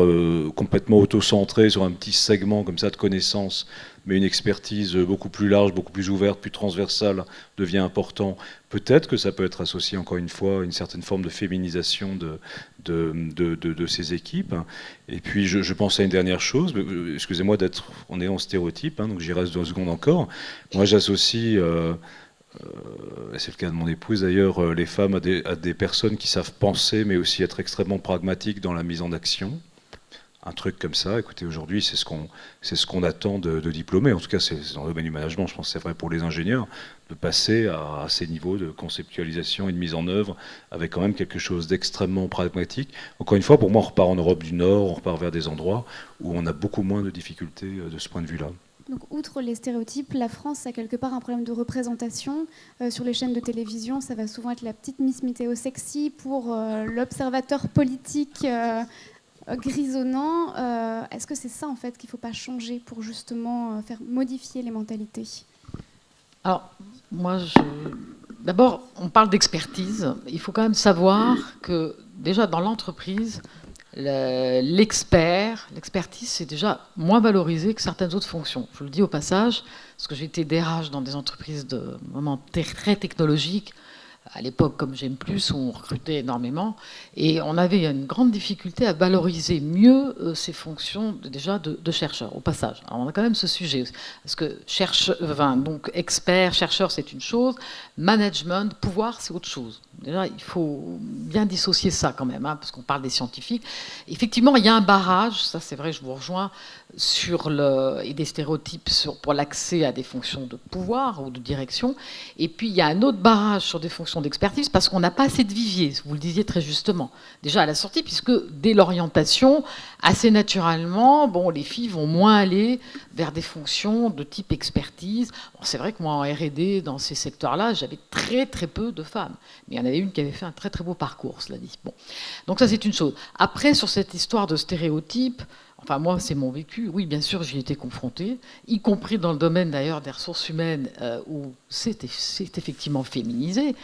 complètement auto-centré sur un petit segment comme ça de connaissances, mais une expertise beaucoup plus large, beaucoup plus ouverte, plus transversale devient important. Peut-être que ça peut être associé, encore une fois, à une certaine forme de féminisation de ces équipes. Et puis, je pense à une dernière chose. Excusez-moi on est en stéréotype, donc j'y reste 2 secondes encore. Moi, j'associe... c'est le cas de mon épouse d'ailleurs, les femmes à des personnes qui savent penser mais aussi être extrêmement pragmatiques dans la mise en action. un truc comme ça. Écoutez, aujourd'hui, c'est ce qu'on attend de diplômés. En tout cas, c'est dans le domaine du management, je pense que c'est vrai pour les ingénieurs, de passer à ces niveaux de conceptualisation et de mise en œuvre avec quand même quelque chose d'extrêmement pragmatique. Encore une fois, pour moi, on repart en Europe du Nord, on repart vers des endroits où on a beaucoup moins de difficultés de ce point de vue-là. Donc, outre les stéréotypes, la France a quelque part un problème de représentation. Sur les chaînes de télévision, ça va souvent être la petite Miss Météo sexy pour l'observateur politique grisonnant. Est-ce que c'est ça, en fait, qu'il ne faut pas changer pour justement faire modifier les mentalités ? Alors, moi, d'abord, on parle d'expertise. Il faut quand même savoir que, déjà, dans l'entreprise, l'expertise, c'est déjà moins valorisé que certaines autres fonctions. Je le dis au passage, parce que j'ai été DRH dans des entreprises de vraiment très technologiques, à l'époque comme J'aime Plus, où on recrutait énormément, et on avait une grande difficulté à valoriser mieux ces fonctions déjà de chercheurs, au passage. Alors on a quand même ce sujet, parce que donc expert, chercheur, c'est une chose, management, pouvoir, c'est autre chose. Déjà, il faut bien dissocier ça quand même, parce qu'on parle des scientifiques. Effectivement, il y a un barrage, ça c'est vrai, je vous rejoins, et des stéréotypes pour l'accès à des fonctions de pouvoir ou de direction. Et puis, il y a un autre barrage sur des fonctions d'expertise parce qu'on n'a pas assez de viviers, vous le disiez très justement, déjà à la sortie, puisque dès l'orientation, assez naturellement, les filles vont moins aller vers des fonctions de type expertise. C'est vrai que moi, en R&D, dans ces secteurs-là, j'avais très peu de femmes. Mais il y en avait une qui avait fait un très beau parcours, cela dit. Bon. Donc ça, c'est une chose. Après, sur cette histoire de stéréotypes, enfin, moi, c'est mon vécu. Oui, bien sûr, j'y ai été confrontée, y compris dans le domaine, d'ailleurs, des ressources humaines, où c'est effectivement féminisé.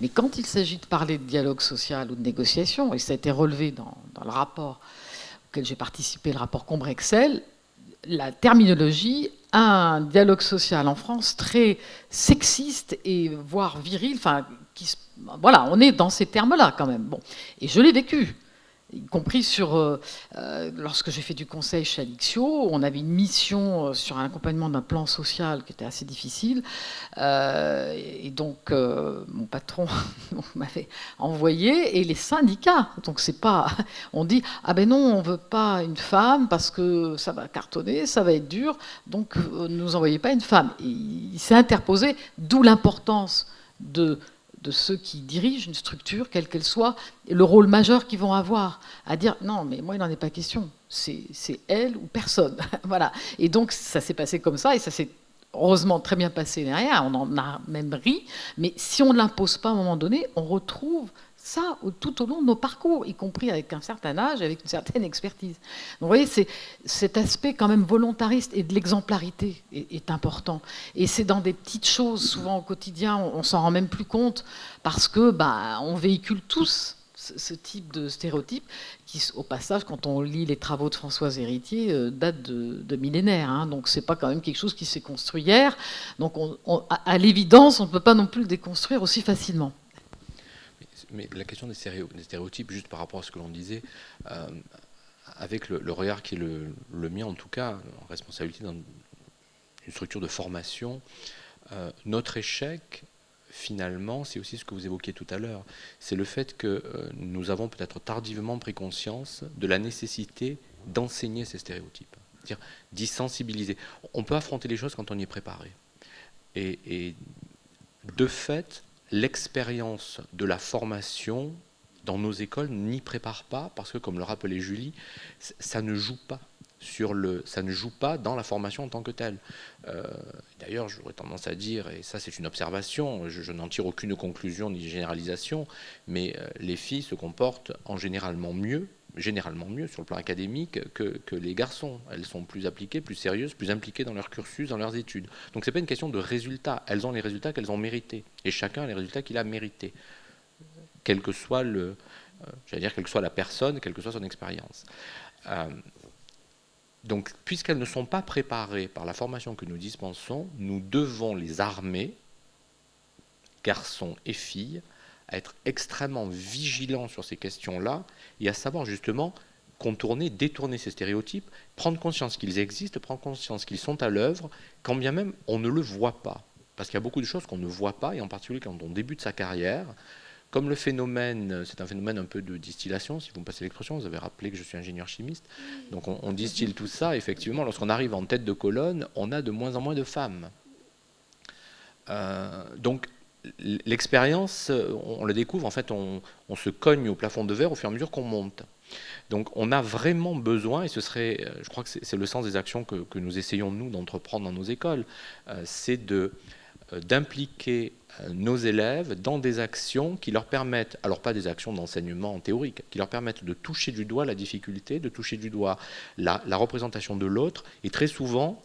Mais quand il s'agit de parler de dialogue social ou de négociation, et ça a été relevé dans le rapport auquel j'ai participé, le rapport Combrexel, la terminologie a un dialogue social en France très sexiste et voire viril. Enfin, voilà, on est dans ces termes-là quand même. Bon, et je l'ai vécu. Y compris lorsque j'ai fait du conseil chez Alixio, on avait une mission sur un accompagnement d'un plan social qui était assez difficile. Et donc, mon patron m'avait envoyé, et les syndicats. Donc, c'est pas. On dit, ah ben non, on veut pas une femme parce que ça va cartonner, ça va être dur, donc ne nous envoyez pas une femme. Et il s'est interposé, d'où l'importance de ceux qui dirigent une structure, quelle qu'elle soit, et le rôle majeur qu'ils vont avoir, à dire non, mais moi, il n'en est pas question. C'est elle ou personne. Voilà. Et donc, ça s'est passé comme ça, et ça s'est heureusement très bien passé derrière. On en a même ri. Mais si on ne l'impose pas à un moment donné, on retrouve ça tout au long de nos parcours, y compris avec un certain âge, avec une certaine expertise. Donc, vous voyez, cet aspect quand même volontariste et de l'exemplarité est important. Et c'est dans des petites choses, souvent au quotidien, on s'en rend même plus compte, parce que on véhicule tous ce type de stéréotypes qui, au passage, quand on lit les travaux de Françoise Héritier, datent de millénaires. Donc c'est pas quand même quelque chose qui s'est construit hier. Donc à l'évidence, on ne peut pas non plus le déconstruire aussi facilement. Mais la question des stéréotypes, juste par rapport à ce que l'on disait, avec le regard qui est le mien en tout cas, en responsabilité dans une structure de formation, notre échec, finalement, c'est aussi ce que vous évoquiez tout à l'heure, c'est le fait que nous avons peut-être tardivement pris conscience de la nécessité d'enseigner ces stéréotypes, c'est-à-dire d'y sensibiliser. On peut affronter les choses quand on y est préparé. Et de fait, l'expérience de la formation dans nos écoles n'y prépare pas, parce que, comme le rappelait Julie, ça ne joue pas ça ne joue pas dans la formation en tant que telle. D'ailleurs, j'aurais tendance à dire, et ça c'est une observation, je n'en tire aucune conclusion ni généralisation, mais les filles se comportent généralement mieux sur le plan académique que les garçons. Elles sont plus appliquées, plus sérieuses, plus impliquées dans leur cursus, dans leurs études. Donc ce n'est pas une question de résultats. Elles ont les résultats qu'elles ont mérités. Et chacun a les résultats qu'il a mérités. Quel que soit quelle que soit la personne, quelle que soit son expérience. Donc, puisqu'elles ne sont pas préparées par la formation que nous dispensons, nous devons les armer, garçons et filles, à être extrêmement vigilants sur ces questions-là et à savoir justement contourner, détourner ces stéréotypes, prendre conscience qu'ils existent, prendre conscience qu'ils sont à l'œuvre, quand bien même on ne le voit pas. Parce qu'il y a beaucoup de choses qu'on ne voit pas, et en particulier quand on débute sa carrière, comme le phénomène, c'est un phénomène un peu de distillation, si vous me passez l'expression, vous avez rappelé que je suis ingénieur chimiste, donc on distille tout ça, effectivement, lorsqu'on arrive en tête de colonne, on a de moins en moins de femmes. Donc l'expérience, on le découvre, en fait, on se cogne au plafond de verre au fur et à mesure qu'on monte. Donc on a vraiment besoin, et ce serait, je crois que c'est le sens des actions que nous essayons, nous, d'entreprendre dans nos écoles, c'est d'impliquer nos élèves dans des actions qui leur permettent, alors pas des actions d'enseignement théorique, qui leur permettent de toucher du doigt la difficulté, de toucher du doigt la représentation de l'autre, et très souvent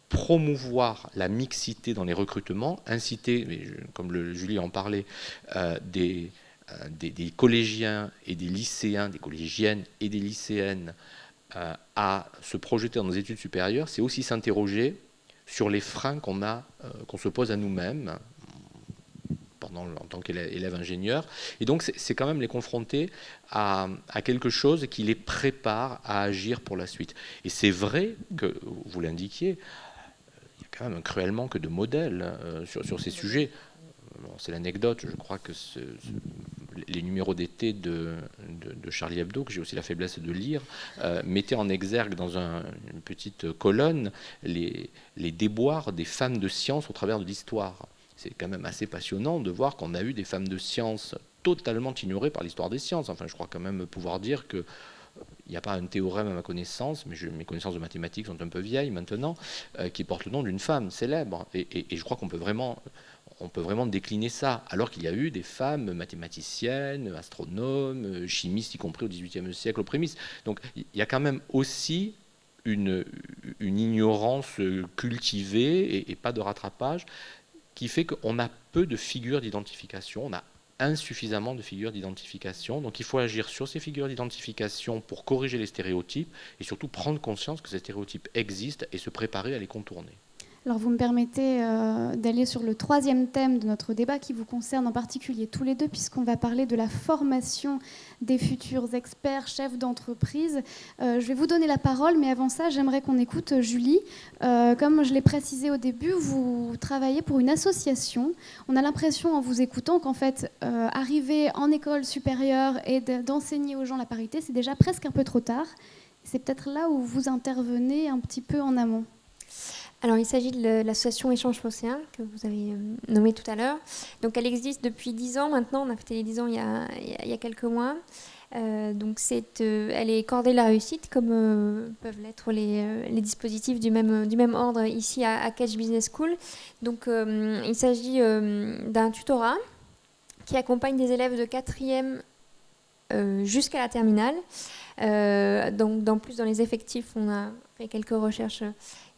promouvoir la mixité dans les recrutements, inciter, comme Julie en parlait, des collégiens et des lycéens, des collégiennes et des lycéennes à se projeter dans nos études supérieures, c'est aussi s'interroger sur les freins qu'on se pose à nous-mêmes en tant qu'élève ingénieur. Et donc, c'est quand même les confronter à quelque chose qui les prépare à agir pour la suite. Et c'est vrai que, vous l'indiquiez, il y a quand même un cruel manque de modèles sur ces sujets. Bon, c'est l'anecdote, je crois que les numéros d'été de Charlie Hebdo, que j'ai aussi la faiblesse de lire, mettaient en exergue dans une petite colonne les déboires des femmes de science au travers de l'histoire. C'est quand même assez passionnant de voir qu'on a eu des femmes de science totalement ignorées par l'histoire des sciences. Enfin, je crois quand même pouvoir dire que il n'y a pas un théorème à ma connaissance, mais mes connaissances de mathématiques sont un peu vieilles maintenant, qui porte le nom d'une femme célèbre. Et je crois qu'on peut vraiment décliner ça, alors qu'il y a eu des femmes mathématiciennes, astronomes, chimistes, y compris au XVIIIe siècle, aux prémices. Donc il y a quand même aussi une ignorance cultivée et pas de rattrapage qui fait qu'on a peu de figures d'identification, on a insuffisamment de figures d'identification. Donc il faut agir sur ces figures d'identification pour corriger les stéréotypes et surtout prendre conscience que ces stéréotypes existent et se préparer à les contourner. Alors vous me permettez d'aller sur le troisième thème de notre débat qui vous concerne en particulier tous les deux, puisqu'on va parler de la formation des futurs experts, chefs d'entreprise. Je vais vous donner la parole, mais avant ça, j'aimerais qu'on écoute Julie. Comme je l'ai précisé au début, vous travaillez pour une association. On a l'impression en vous écoutant qu'en fait, arriver en école supérieure et d'enseigner aux gens la parité, c'est déjà presque un peu trop tard. C'est peut-être là où vous intervenez un petit peu en amont. Alors, il s'agit de l'association Échange Phocéen, que vous avez nommée tout à l'heure. Donc, elle existe depuis 10 ans maintenant. On a fêté les 10 ans il y a quelques mois. Donc, elle est cordée de la réussite, comme peuvent l'être les dispositifs du même ordre ici à Catch Business School. Donc, il s'agit d'un tutorat qui accompagne des élèves de 4e jusqu'à la terminale. Donc, en plus, dans les effectifs, on a fait quelques recherches.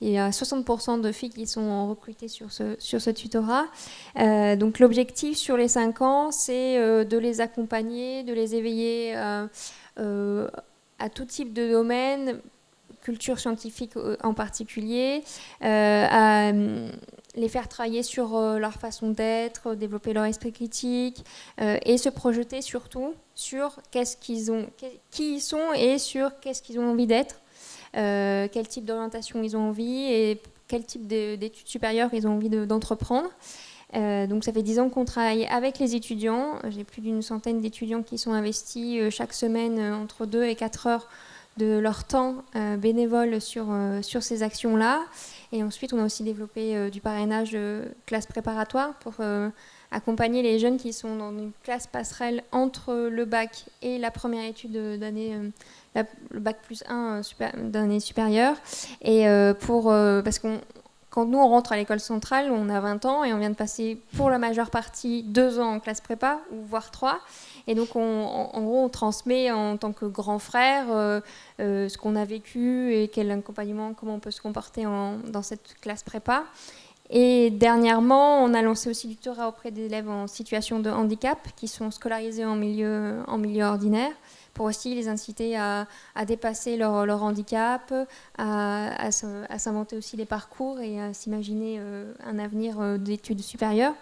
Il y a 60% de filles qui sont recrutées sur ce tutorat. Donc l'objectif sur les 5 ans, c'est de les accompagner, de les éveiller à tout type de domaine, culture scientifique en particulier, à les faire travailler sur leur façon d'être, développer leur esprit critique et se projeter surtout sur qui ils sont et sur qu'est-ce qu'ils ont envie d'être. Quel type d'orientation ils ont envie et quel type d'études supérieures ils ont envie d'entreprendre. Donc ça fait 10 ans qu'on travaille avec les étudiants. J'ai plus d'une centaine d'étudiants qui sont investis chaque semaine entre 2 et 4 heures de leur temps bénévole sur ces actions-là. Et ensuite, on a aussi développé du parrainage de classes préparatoires pour accompagner les jeunes qui sont dans une classe passerelle entre le bac et la première étude d'année, le bac plus 1 d'année supérieure. Et parce que quand nous, on rentre à l'école centrale, on a 20 ans et on vient de passer pour la majeure partie 2 ans en classe prépa, ou voire 3. Et donc, en gros, on transmet en tant que grand frère ce qu'on a vécu et quel accompagnement, comment on peut se comporter dans cette classe prépa. Et dernièrement, on a lancé aussi du tutorat auprès des élèves en situation de handicap qui sont scolarisés en milieu ordinaire, pour aussi les inciter à dépasser leur handicap, à s'inventer aussi des parcours et à s'imaginer un avenir d'études supérieures.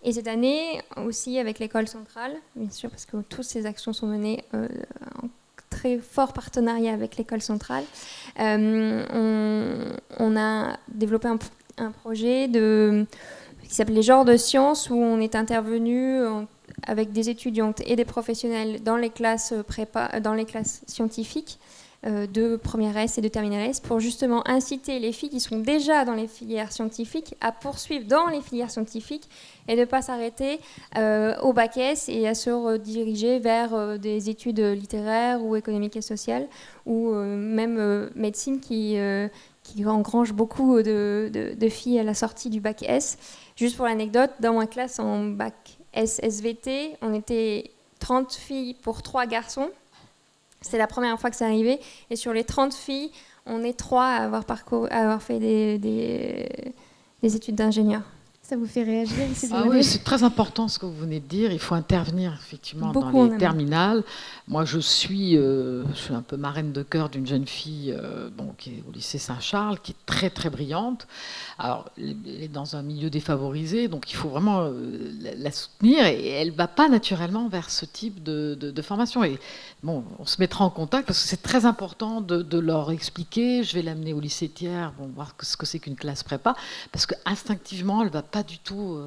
Et cette année, aussi avec l'école centrale, bien sûr, parce que toutes ces actions sont menées en très fort partenariat avec l'école centrale, on a développé un projet qui s'appelle les genres de sciences, où on est intervenu avec des étudiantes et des professionnels dans les classes prépa, dans les classes scientifiques de première S et de terminale S, pour justement inciter les filles qui sont déjà dans les filières scientifiques à poursuivre dans les filières scientifiques et de ne pas s'arrêter au bac S et à se rediriger vers des études littéraires ou économiques et sociales, ou même médecine qui engrange beaucoup de filles à la sortie du bac S. Juste pour l'anecdote, dans ma classe en bac S SVT, on était 30 filles pour 3 garçons. C'est la première fois que ça arrivait. Et sur les 30 filles, on est 3 à avoir fait des études d'ingénieur. Ça vous fait réagir ici? Oui, c'est très important ce que vous venez de dire. Il faut intervenir effectivement dans les terminales. Moi, je suis un peu marraine de cœur d'une jeune fille qui est au lycée Saint-Charles, qui est très très brillante. Alors, elle est dans un milieu défavorisé, donc il faut vraiment la soutenir. Et elle ne va pas naturellement vers ce type de formation. Et bon, on se mettra en contact parce que c'est très important de leur expliquer. Je vais l'amener au lycée Thiers, voir ce que c'est qu'une classe prépa, parce qu'instinctivement, elle ne va pas du tout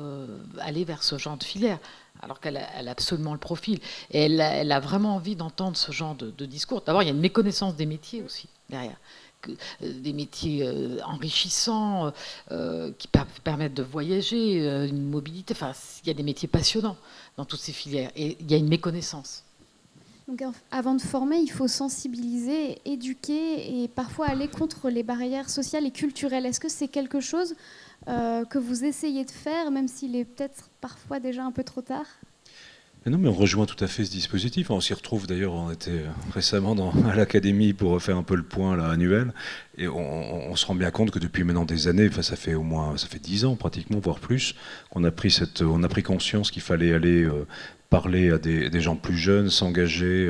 aller vers ce genre de filière, alors qu'elle a absolument le profil. Et elle a vraiment envie d'entendre ce genre de discours. D'abord, il y a une méconnaissance des métiers aussi derrière. Des métiers enrichissants, qui permettent de voyager, une mobilité. Enfin, il y a des métiers passionnants dans toutes ces filières. Et il y a une méconnaissance. Donc, avant de former, il faut sensibiliser, éduquer et parfois aller contre les barrières sociales et culturelles. Est-ce que c'est quelque chose que vous essayez de faire, même s'il est peut-être parfois déjà un peu trop tard? Mais non, mais on rejoint tout à fait ce dispositif. On s'y retrouve d'ailleurs, on était récemment à l'académie pour faire un peu le point là, annuel, et on se rend bien compte que depuis maintenant des années, ça fait 10 ans pratiquement, voire plus, qu'on a pris conscience qu'il fallait aller parler à des gens plus jeunes, s'engager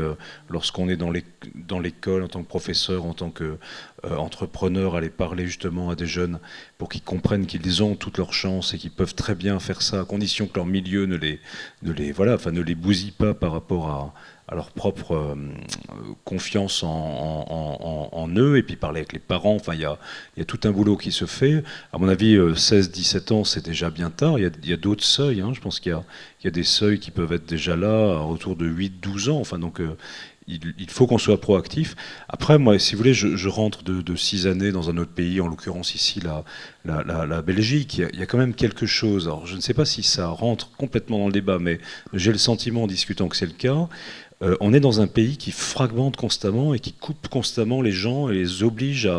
lorsqu'on est dans l'école en tant que professeur, en tant qu'entrepreneur, aller parler justement à des jeunes pour qu'ils comprennent qu'ils ont toutes leurs chances et qu'ils peuvent très bien faire ça à condition que leur milieu ne les bousille pas par rapport à leur propre confiance en eux, et puis parler avec les parents. Enfin, il y a tout un boulot qui se fait. À mon avis, 16-17 ans, c'est déjà bien tard. Il y a d'autres seuils. Je pense qu'il y a des seuils qui peuvent être déjà là, autour de 8-12 ans. Enfin, donc, il faut qu'on soit proactif. Après, moi, si vous voulez, je rentre de 6 années dans un autre pays, en l'occurrence ici, la Belgique. Il y a quand même quelque chose. Alors, je ne sais pas si ça rentre complètement dans le débat, mais j'ai le sentiment, en discutant, que c'est le cas. On est dans un pays qui fragmente constamment et qui coupe constamment les gens et les oblige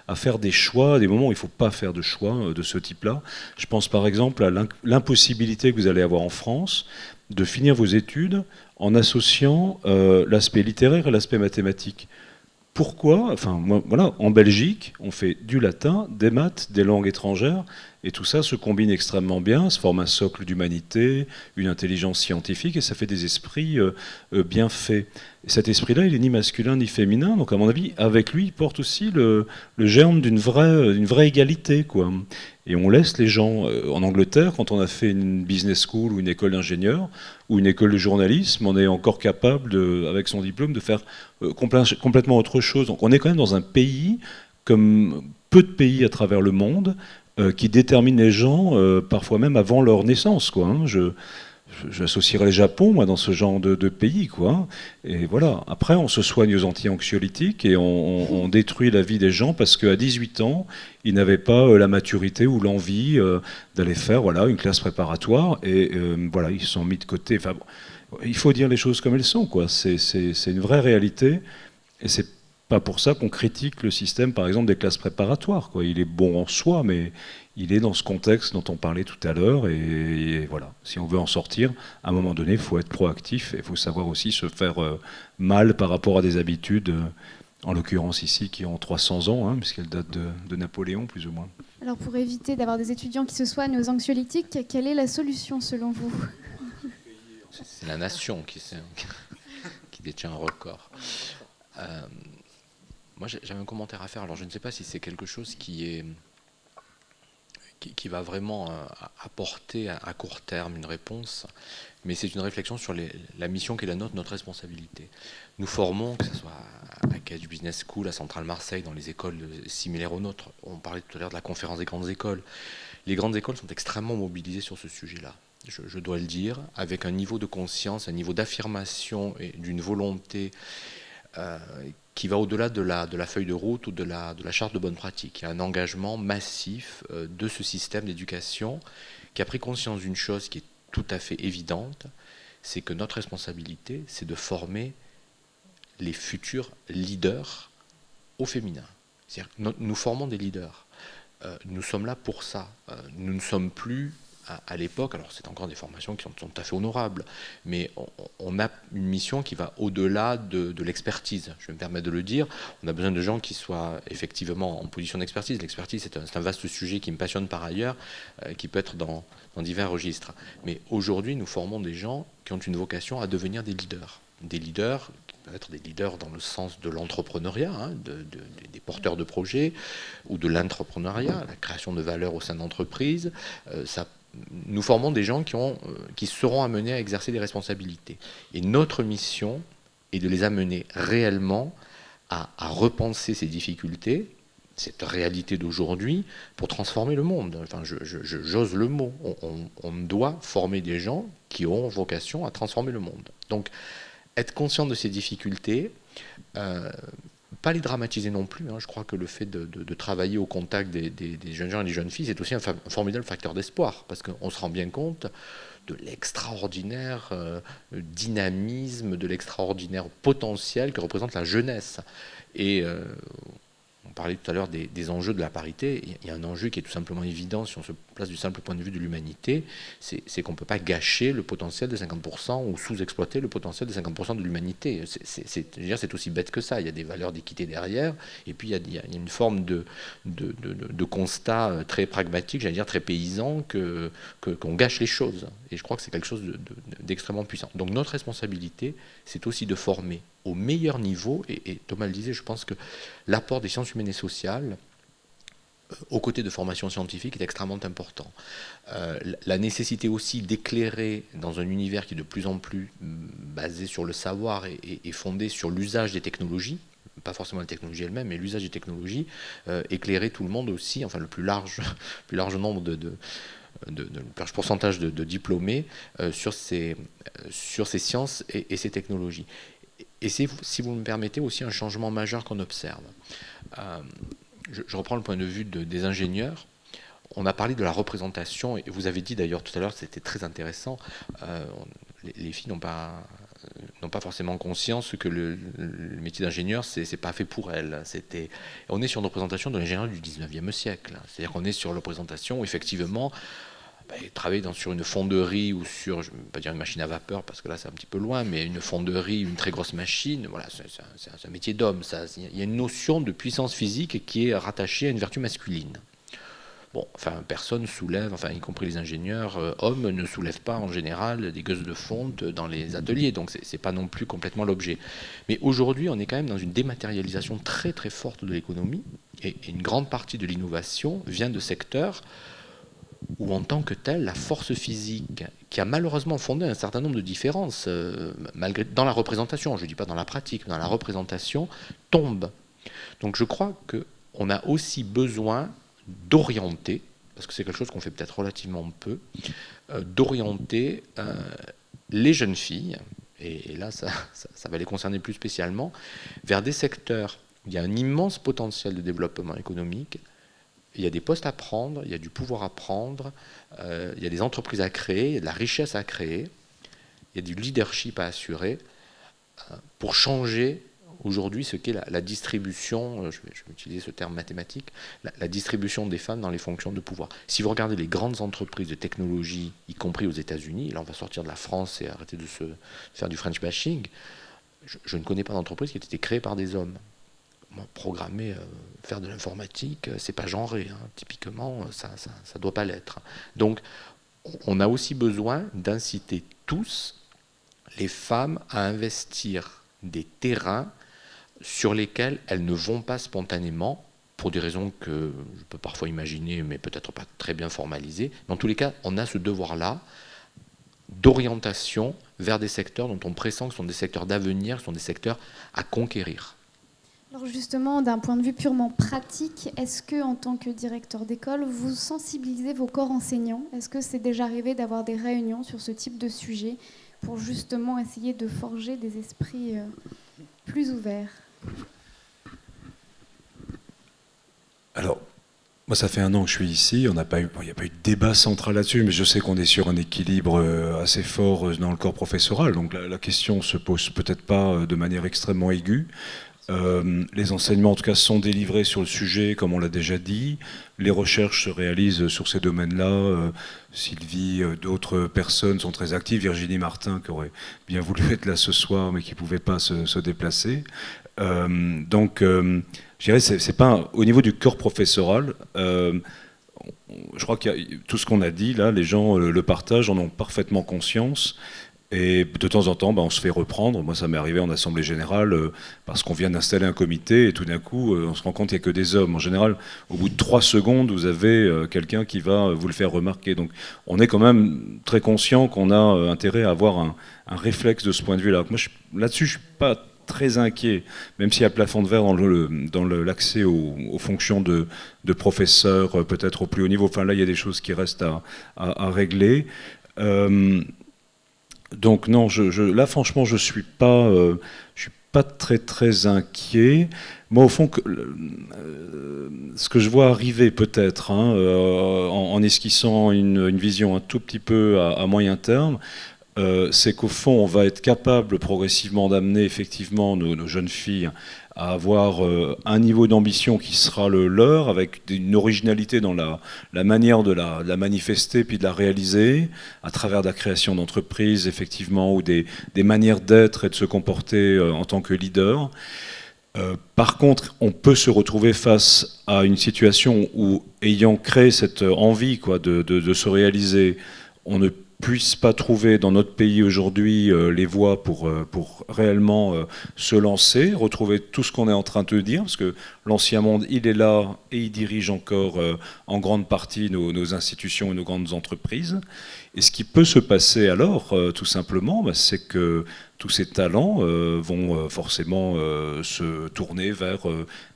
à faire des choix, des moments où il ne faut pas faire de choix de ce type-là. Je pense par exemple à l'impossibilité que vous allez avoir en France de finir vos études en associant l'aspect littéraire et l'aspect mathématique. Pourquoi ? Enfin, voilà, en Belgique, on fait du latin, des maths, des langues étrangères, et tout ça se combine extrêmement bien, se forme un socle d'humanité, une intelligence scientifique, et ça fait des esprits bien faits. Et cet esprit-là, il n'est ni masculin ni féminin, donc à mon avis, avec lui, il porte aussi le germe d'une vraie égalité, quoi. Et on laisse les gens, en Angleterre, quand on a fait une business school ou une école d'ingénieur, ou une école de journalisme, on est encore capable, avec son diplôme, de faire complètement autre chose. Donc on est quand même dans un pays, comme peu de pays à travers le monde, qui détermine les gens, parfois même avant leur naissance, quoi. J'associerais le Japon, moi, dans ce genre de pays, quoi. Et voilà. Après, on se soigne aux anti-anxiolytiques et on détruit la vie des gens parce qu'à 18 ans, ils n'avaient pas la maturité ou l'envie d'aller faire, une classe préparatoire. Et voilà, ils se sont mis de côté. Enfin, bon, il faut dire les choses comme elles sont, quoi. C'est une vraie réalité. Et c'est pas pour ça qu'on critique le système, par exemple, des classes préparatoires, quoi. Il est bon en soi, mais il est dans ce contexte dont on parlait tout à l'heure. Et voilà, si on veut en sortir, à un moment donné, il faut être proactif et il faut savoir aussi se faire mal par rapport à des habitudes, en l'occurrence ici, qui ont 300 ans, puisqu'elles datent de Napoléon, plus ou moins. Alors, pour éviter d'avoir des étudiants qui se soignent aux anxiolytiques, quelle est la solution, selon vous ? C'est la nation qui détient un record. Moi, j'avais un commentaire à faire. Alors, je ne sais pas si c'est quelque chose qui va vraiment apporter à court terme une réponse, mais c'est une réflexion sur la mission qui est la nôtre, notre responsabilité. Nous formons, que ce soit à Cage Business School, à Centrale Marseille, dans les écoles similaires aux nôtres. On parlait tout à l'heure de la conférence des grandes écoles. Les grandes écoles sont extrêmement mobilisées sur ce sujet-là. je dois le dire, avec un niveau de conscience, un niveau d'affirmation et d'une volonté qui va au-delà de la feuille de route ou de la charte de bonne pratique. Il y a un engagement massif de ce système d'éducation qui a pris conscience d'une chose qui est tout à fait évidente, c'est que notre responsabilité, c'est de former les futurs leaders au féminin. C'est-à-dire que nous formons des leaders. Nous sommes là pour ça. Nous ne sommes plus à l'époque, alors c'est encore des formations qui sont tout à fait honorables, mais on a une mission qui va au-delà de l'expertise. Je vais me permettre de le dire. On a besoin de gens qui soient effectivement en position d'expertise. L'expertise, c'est un vaste sujet qui me passionne par ailleurs, qui peut être dans divers registres. Mais aujourd'hui, nous formons des gens qui ont une vocation à devenir des leaders. Des leaders qui peuvent être des leaders dans le sens de l'entrepreneuriat, hein, des porteurs de projets, ou de l'entrepreneuriat, la création de valeur au sein d'entreprises. Nous formons des gens qui seront amenés à exercer des responsabilités. Et notre mission est de les amener réellement à repenser ces difficultés, cette réalité d'aujourd'hui, pour transformer le monde. Enfin, j'ose le mot. On doit former des gens qui ont vocation à transformer le monde. Donc, être conscient de ces difficultés, pas les dramatiser non plus. Hein. Je crois que le fait de travailler au contact des jeunes gens et des jeunes filles, c'est aussi un formidable facteur d'espoir, parce qu'on se rend bien compte de l'extraordinaire dynamisme, de l'extraordinaire potentiel que représente la jeunesse. Et on parlait tout à l'heure des enjeux de la parité. Il y a un enjeu qui est tout simplement évident si on se place du simple point de vue de l'humanité, c'est qu'on ne peut pas gâcher le potentiel de 50% ou sous-exploiter le potentiel de 50% de l'humanité. C'est aussi bête que ça. Il y a des valeurs d'équité derrière, et puis il y a une forme de constat très pragmatique, j'allais dire très paysan, qu'on gâche les choses. Et je crois que c'est quelque chose d'extrêmement puissant. Donc notre responsabilité, c'est aussi de former au meilleur niveau, et Thomas le disait, je pense que l'apport des sciences humaines et sociales, aux côtés de formation scientifique, est extrêmement important. La nécessité aussi d'éclairer dans un univers qui est de plus en plus basé sur le savoir et fondé sur l'usage des technologies, pas forcément les technologies elles-mêmes, mais l'usage des technologies, éclairer tout le monde aussi, enfin le plus large nombre de large pourcentage de diplômés sur ces sciences et ces technologies. Et c'est, si vous me permettez, aussi un changement majeur qu'on observe. Je reprends le point de vue des ingénieurs. On a parlé de la représentation, et vous avez dit d'ailleurs tout à l'heure, c'était très intéressant, les filles n'ont pas forcément conscience que le métier d'ingénieur, c'est pas fait pour elles. On est sur une représentation de l'ingénieur du 19e siècle. C'est-à-dire qu'on est sur une représentation où effectivement, travailler sur une fonderie ou sur, je ne vais pas dire une machine à vapeur parce que là c'est un petit peu loin, mais une fonderie, une très grosse machine, voilà, c'est un métier d'homme. Il y a une notion de puissance physique qui est rattachée à une vertu masculine. Bon, enfin, personne soulève, enfin, y compris les ingénieurs, hommes ne soulèvent pas en général des gueuses de fonte dans les ateliers, donc c'est pas non plus complètement l'objet. Mais aujourd'hui, on est quand même dans une dématérialisation très très forte de l'économie, et une grande partie de l'innovation vient de secteurs où en tant que tel, la force physique, qui a malheureusement fondé un certain nombre de différences, malgré, dans la représentation, je ne dis pas dans la pratique, mais dans la représentation, tombe. Donc je crois qu'on a aussi besoin d'orienter, parce que c'est quelque chose qu'on fait peut-être relativement peu, d'orienter les jeunes filles, et là ça va les concerner plus spécialement, vers des secteurs où il y a un immense potentiel de développement économique. Il y a des postes à prendre, il y a du pouvoir à prendre, il y a des entreprises à créer, il y a de la richesse à créer, il y a du leadership à assurer pour changer aujourd'hui ce qu'est la distribution, je vais utiliser ce terme mathématique, la distribution des femmes dans les fonctions de pouvoir. Si vous regardez les grandes entreprises de technologie, y compris aux États-Unis, là on va sortir de la France et arrêter de faire du French bashing, je ne connais pas d'entreprise qui ait été créée par des hommes. Programmer, faire de l'informatique, c'est pas genré, hein. Typiquement, ça doit pas l'être. Donc, on a aussi besoin d'inciter tous les femmes à investir des terrains sur lesquels elles ne vont pas spontanément, pour des raisons que je peux parfois imaginer, mais peut-être pas très bien formalisées. Dans tous les cas, on a ce devoir-là d'orientation vers des secteurs dont on pressent que ce sont des secteurs d'avenir, que ce sont des secteurs à conquérir. Alors justement, d'un point de vue purement pratique, est-ce que, en tant que directeur d'école, vous sensibilisez vos corps enseignants? Est-ce que c'est déjà arrivé d'avoir des réunions sur ce type de sujet pour justement essayer de forger des esprits plus ouverts? Alors, moi, ça fait 1 an que je suis ici. Il n'y a pas eu de débat central là-dessus, mais je sais qu'on est sur un équilibre assez fort dans le corps professoral. Donc la question se pose peut-être pas de manière extrêmement aiguë. Les enseignements, en tout cas, sont délivrés sur le sujet, comme on l'a déjà dit. Les recherches se réalisent sur ces domaines-là. Sylvie, d'autres personnes sont très actives. Virginie Martin, qui aurait bien voulu être là ce soir, mais qui ne pouvait pas se déplacer. Je dirais, c'est pas au niveau du corps professoral. Je crois qu'il y a tout ce qu'on a dit là, les gens le partagent, en ont parfaitement conscience. Et de temps en temps, on se fait reprendre. Moi, ça m'est arrivé en assemblée générale parce qu'on vient d'installer un comité et tout d'un coup, on se rend compte qu'il n'y a que des hommes. En général, au bout de 3 secondes, vous avez quelqu'un qui va vous le faire remarquer. Donc, on est quand même très conscient qu'on a intérêt à avoir un réflexe de ce point de vue-là. Moi, là-dessus, je suis pas très inquiet, même s'il y a plafond de verre dans l'accès aux fonctions de professeur, peut-être au plus haut niveau. Enfin, là, il y a des choses qui restent à régler. Donc non, là franchement, je suis pas très inquiet. Moi, au fond, ce que je vois arriver peut-être, en esquissant une vision un tout petit peu à moyen terme, c'est qu'au fond, on va être capable progressivement d'amener effectivement nos jeunes filles à avoir un niveau d'ambition qui sera le leur, avec une originalité dans la manière de la manifester puis de la réaliser, à travers la création d'entreprises, effectivement, ou des manières d'être et de se comporter en tant que leader. Par contre, on peut se retrouver face à une situation où, ayant créé cette envie de se réaliser, on ne puisse pas trouver dans notre pays aujourd'hui les voies pour réellement se lancer, retrouver tout ce qu'on est en train de dire, parce que l'ancien monde, il est là et il dirige encore en grande partie nos institutions et nos grandes entreprises. Et ce qui peut se passer alors, tout simplement, c'est que tous ces talents vont forcément se tourner vers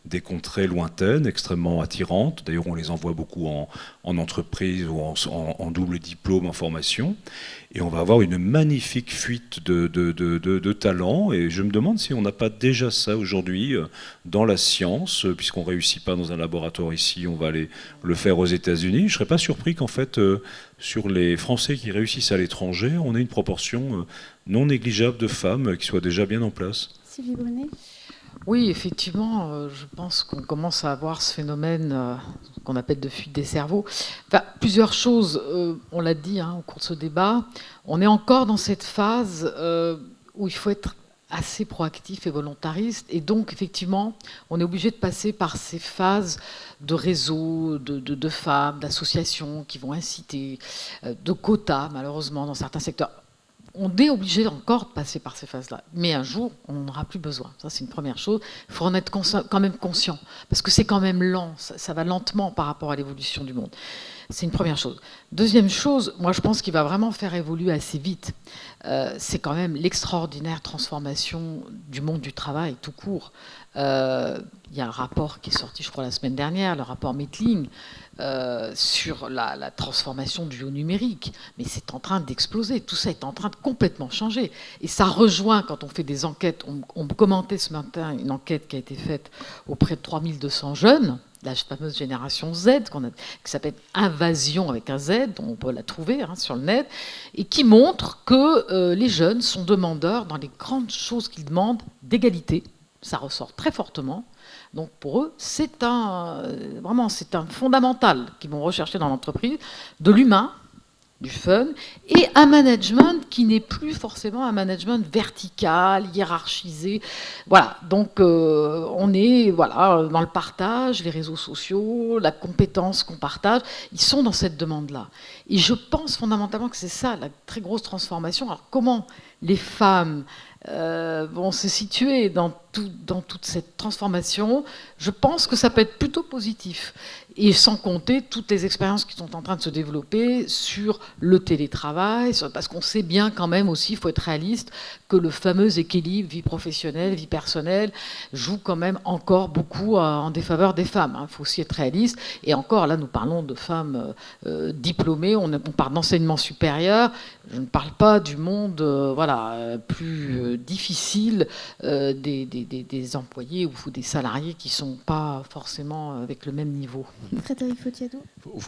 des contrées lointaines, extrêmement attirantes. D'ailleurs, on les envoie beaucoup en entreprise ou en double diplôme, en formation. Et on va avoir une magnifique fuite de talents. Et je me demande si on n'a pas déjà ça aujourd'hui dans la science, puisqu'on ne réussit pas dans un laboratoire ici, on va aller le faire aux États-Unis. Je ne serais pas surpris qu'en fait, sur les Français qui réussissent à l'étranger, on ait une proportion non négligeable de femmes qui soient déjà bien en place. Sylvie Brunet ? Oui, effectivement, je pense qu'on commence à avoir ce phénomène qu'on appelle de fuite des cerveaux. Enfin, plusieurs choses, on l'a dit au cours de ce débat, on est encore dans cette phase où il faut être assez proactif et volontariste, et donc effectivement, on est obligé de passer par ces phases de réseaux, de femmes, d'associations qui vont inciter, de quotas, malheureusement, dans certains secteurs. On est obligé encore de passer par ces phases-là. Mais un jour, on n'en aura plus besoin. Ça, c'est une première chose. Il faut en être quand même conscient. Parce que c'est quand même lent. Ça va lentement par rapport à l'évolution du monde. C'est une première chose. Deuxième chose, moi, je pense qu'il va vraiment faire évoluer assez vite. C'est quand même l'extraordinaire transformation du monde du travail, tout court. Il y a un rapport qui est sorti, je crois, la semaine dernière, le rapport Mettling, sur la transformation du haut numérique. Mais c'est en train d'exploser. Tout ça est en train de complètement changer. Et ça rejoint, quand on fait des enquêtes, on commentait ce matin une enquête qui a été faite auprès de 3200 jeunes, la fameuse génération Z, qui s'appelle Invasion avec un Z, dont on peut la trouver sur le net, et qui montre que les jeunes sont demandeurs, dans les grandes choses qu'ils demandent, d'égalité. Ça ressort très fortement. Donc pour eux, c'est un fondamental qu'ils vont rechercher dans l'entreprise, de l'humain, du fun, et un management qui n'est plus forcément un management vertical, hiérarchisé. Voilà, donc on est dans le partage, les réseaux sociaux, la compétence qu'on partage, ils sont dans cette demande-là. Et je pense fondamentalement que c'est ça, la très grosse transformation. Alors comment les femmes vont se situer dans dans toute cette transformation, je pense que ça peut être plutôt positif. Et sans compter toutes les expériences qui sont en train de se développer sur le télétravail, parce qu'on sait bien quand même aussi, il faut être réaliste, que le fameux équilibre vie professionnelle, vie personnelle joue quand même encore beaucoup en défaveur des femmes. Il faut aussi être réaliste. Et encore, là, nous parlons de femmes diplômées, on parle d'enseignement supérieur. Je ne parle pas du monde plus difficile des employés ou des salariés qui ne sont pas forcément avec le même niveau. Frédéric Faudiado.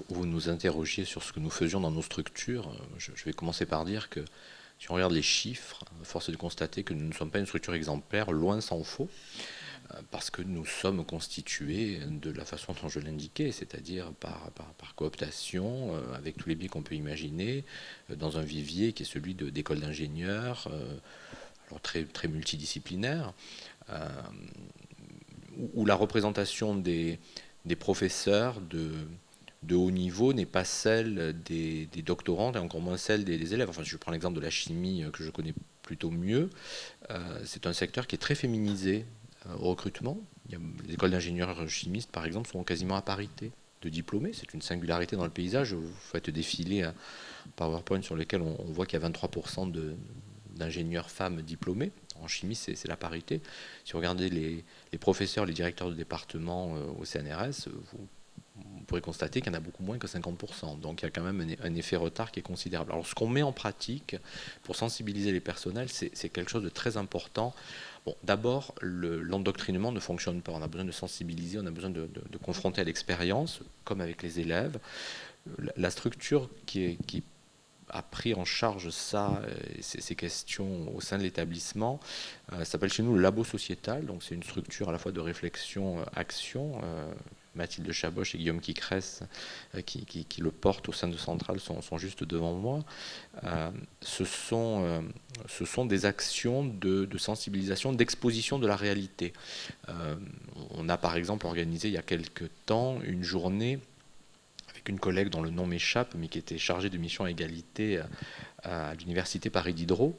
Vous nous interrogiez sur ce que nous faisions dans nos structures. Je vais commencer par dire que si on regarde les chiffres, force est de constater que nous ne sommes pas une structure exemplaire, loin s'en faut, parce que nous sommes constitués de la façon dont je l'indiquais, c'est-à-dire par cooptation, avec tous les biais qu'on peut imaginer, dans un vivier qui est celui d'écoles d'ingénieurs, alors très, très multidisciplinaire, où la représentation des professeurs de haut niveau n'est pas celle des doctorantes et encore moins celle des élèves. Enfin, je prends l'exemple de la chimie que je connais plutôt mieux. C'est un secteur qui est très féminisé au recrutement. Les écoles d'ingénieurs chimistes, par exemple, sont quasiment à parité de diplômés. C'est une singularité dans le paysage. Vous faites défiler un PowerPoint sur lequel on voit qu'il y a 23% d'ingénieurs femmes diplômés. En chimie, c'est la parité. Si vous regardez les professeurs, les directeurs de département au CNRS, vous pourrez constater qu'il y en a beaucoup moins que 50%. Donc il y a quand même un effet retard qui est considérable. Alors ce qu'on met en pratique pour sensibiliser les personnels, c'est quelque chose de très important. Bon, d'abord, l'endoctrinement ne fonctionne pas. On a besoin de sensibiliser, on a besoin de confronter à l'expérience, comme avec les élèves. La structure qui a pris en charge ces questions au sein de l'établissement s'appelle chez nous le labo sociétal. Donc c'est une structure à la fois de réflexion-action. Mathilde Chaboch et Guillaume Quicresse qui le portent au sein de Centrale sont juste devant moi. Ce sont des actions de sensibilisation, d'exposition de la réalité. On a par exemple organisé il y a quelque temps une journée avec une collègue dont le nom m'échappe, mais qui était chargée de mission à égalité à l'université Paris Diderot,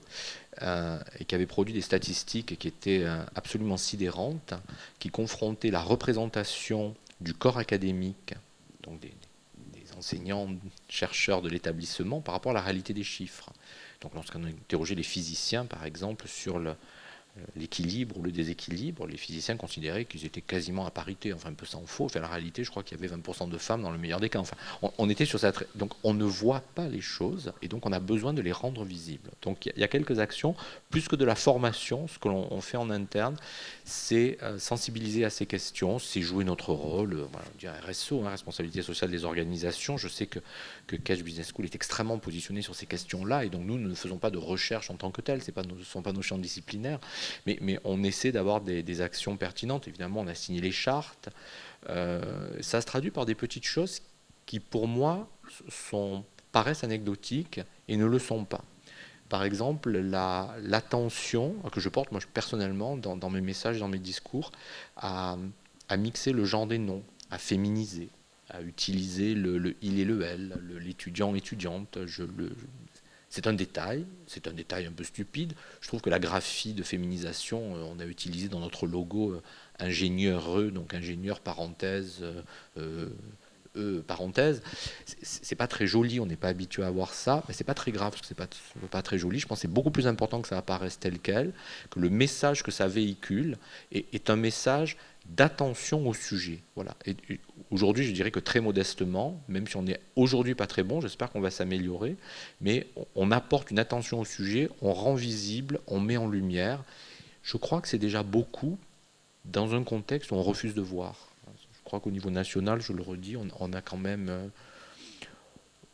et qui avait produit des statistiques qui étaient absolument sidérantes, qui confrontaient la représentation du corps académique, donc des enseignants, chercheurs de l'établissement, par rapport à la réalité des chiffres. Donc lorsqu'on a interrogé les physiciens, par exemple, sur l'équilibre ou le déséquilibre, les physiciens considéraient qu'ils étaient quasiment à parité, enfin un peu sans faux. Enfin, la réalité, je crois qu'il y avait 20% de femmes dans le meilleur des cas. Enfin, on était sur cette... Donc on ne voit pas les choses et donc on a besoin de les rendre visibles. Donc il y a quelques actions, plus que de la formation, ce que l'on fait en interne, c'est sensibiliser à ces questions, c'est jouer notre rôle, RSO, responsabilité sociale des organisations. Je sais que Catch Business School est extrêmement positionné sur ces questions-là et donc nous ne faisons pas de recherche en tant que telle, ce ne sont pas nos champs disciplinaires. Mais on essaie d'avoir des actions pertinentes. Évidemment, on a signé les chartes. Ça se traduit par des petites choses qui, pour moi, paraissent anecdotiques et ne le sont pas. Par exemple, l'attention que je porte, moi personnellement, dans mes messages, dans mes discours, à mixer le genre des noms, à féminiser, à utiliser le il et le elle, l'étudiant, étudiante. C'est un détail un peu stupide. Je trouve que la graphie de féminisation, on a utilisé dans notre logo ingénieur, donc ingénieur parenthèse, parenthèse. C'est pas très joli, on n'est pas habitué à voir ça, mais c'est pas très grave, parce que c'est pas très joli. Je pense que c'est beaucoup plus important que ça apparaisse tel quel, que le message que ça véhicule est un message d'attention au sujet. Voilà. Et aujourd'hui, je dirais que très modestement, même si on n'est aujourd'hui pas très bon, j'espère qu'on va s'améliorer, mais on apporte une attention au sujet, on rend visible, on met en lumière. Je crois que c'est déjà beaucoup dans un contexte où on refuse de voir. Je crois qu'au niveau national, je le redis, on a quand même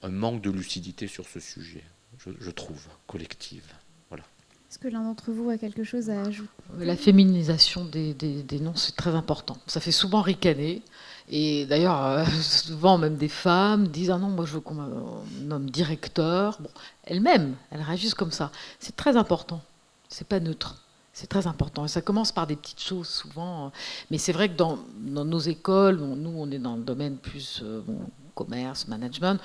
un manque de lucidité sur ce sujet, je trouve, collective. Voilà. Est-ce que l'un d'entre vous a quelque chose à ajouter ? La féminisation des noms, c'est très important. Ça fait souvent ricaner. Et d'ailleurs, souvent même des femmes disent « Ah non, moi je veux qu'on me nomme directeur ». Bon, elles-mêmes, elles réagissent comme ça. C'est très important. C'est pas neutre. C'est très important. Et ça commence par des petites choses souvent. Mais c'est vrai que dans nos écoles, nous on est dans le domaine plus commerce, management,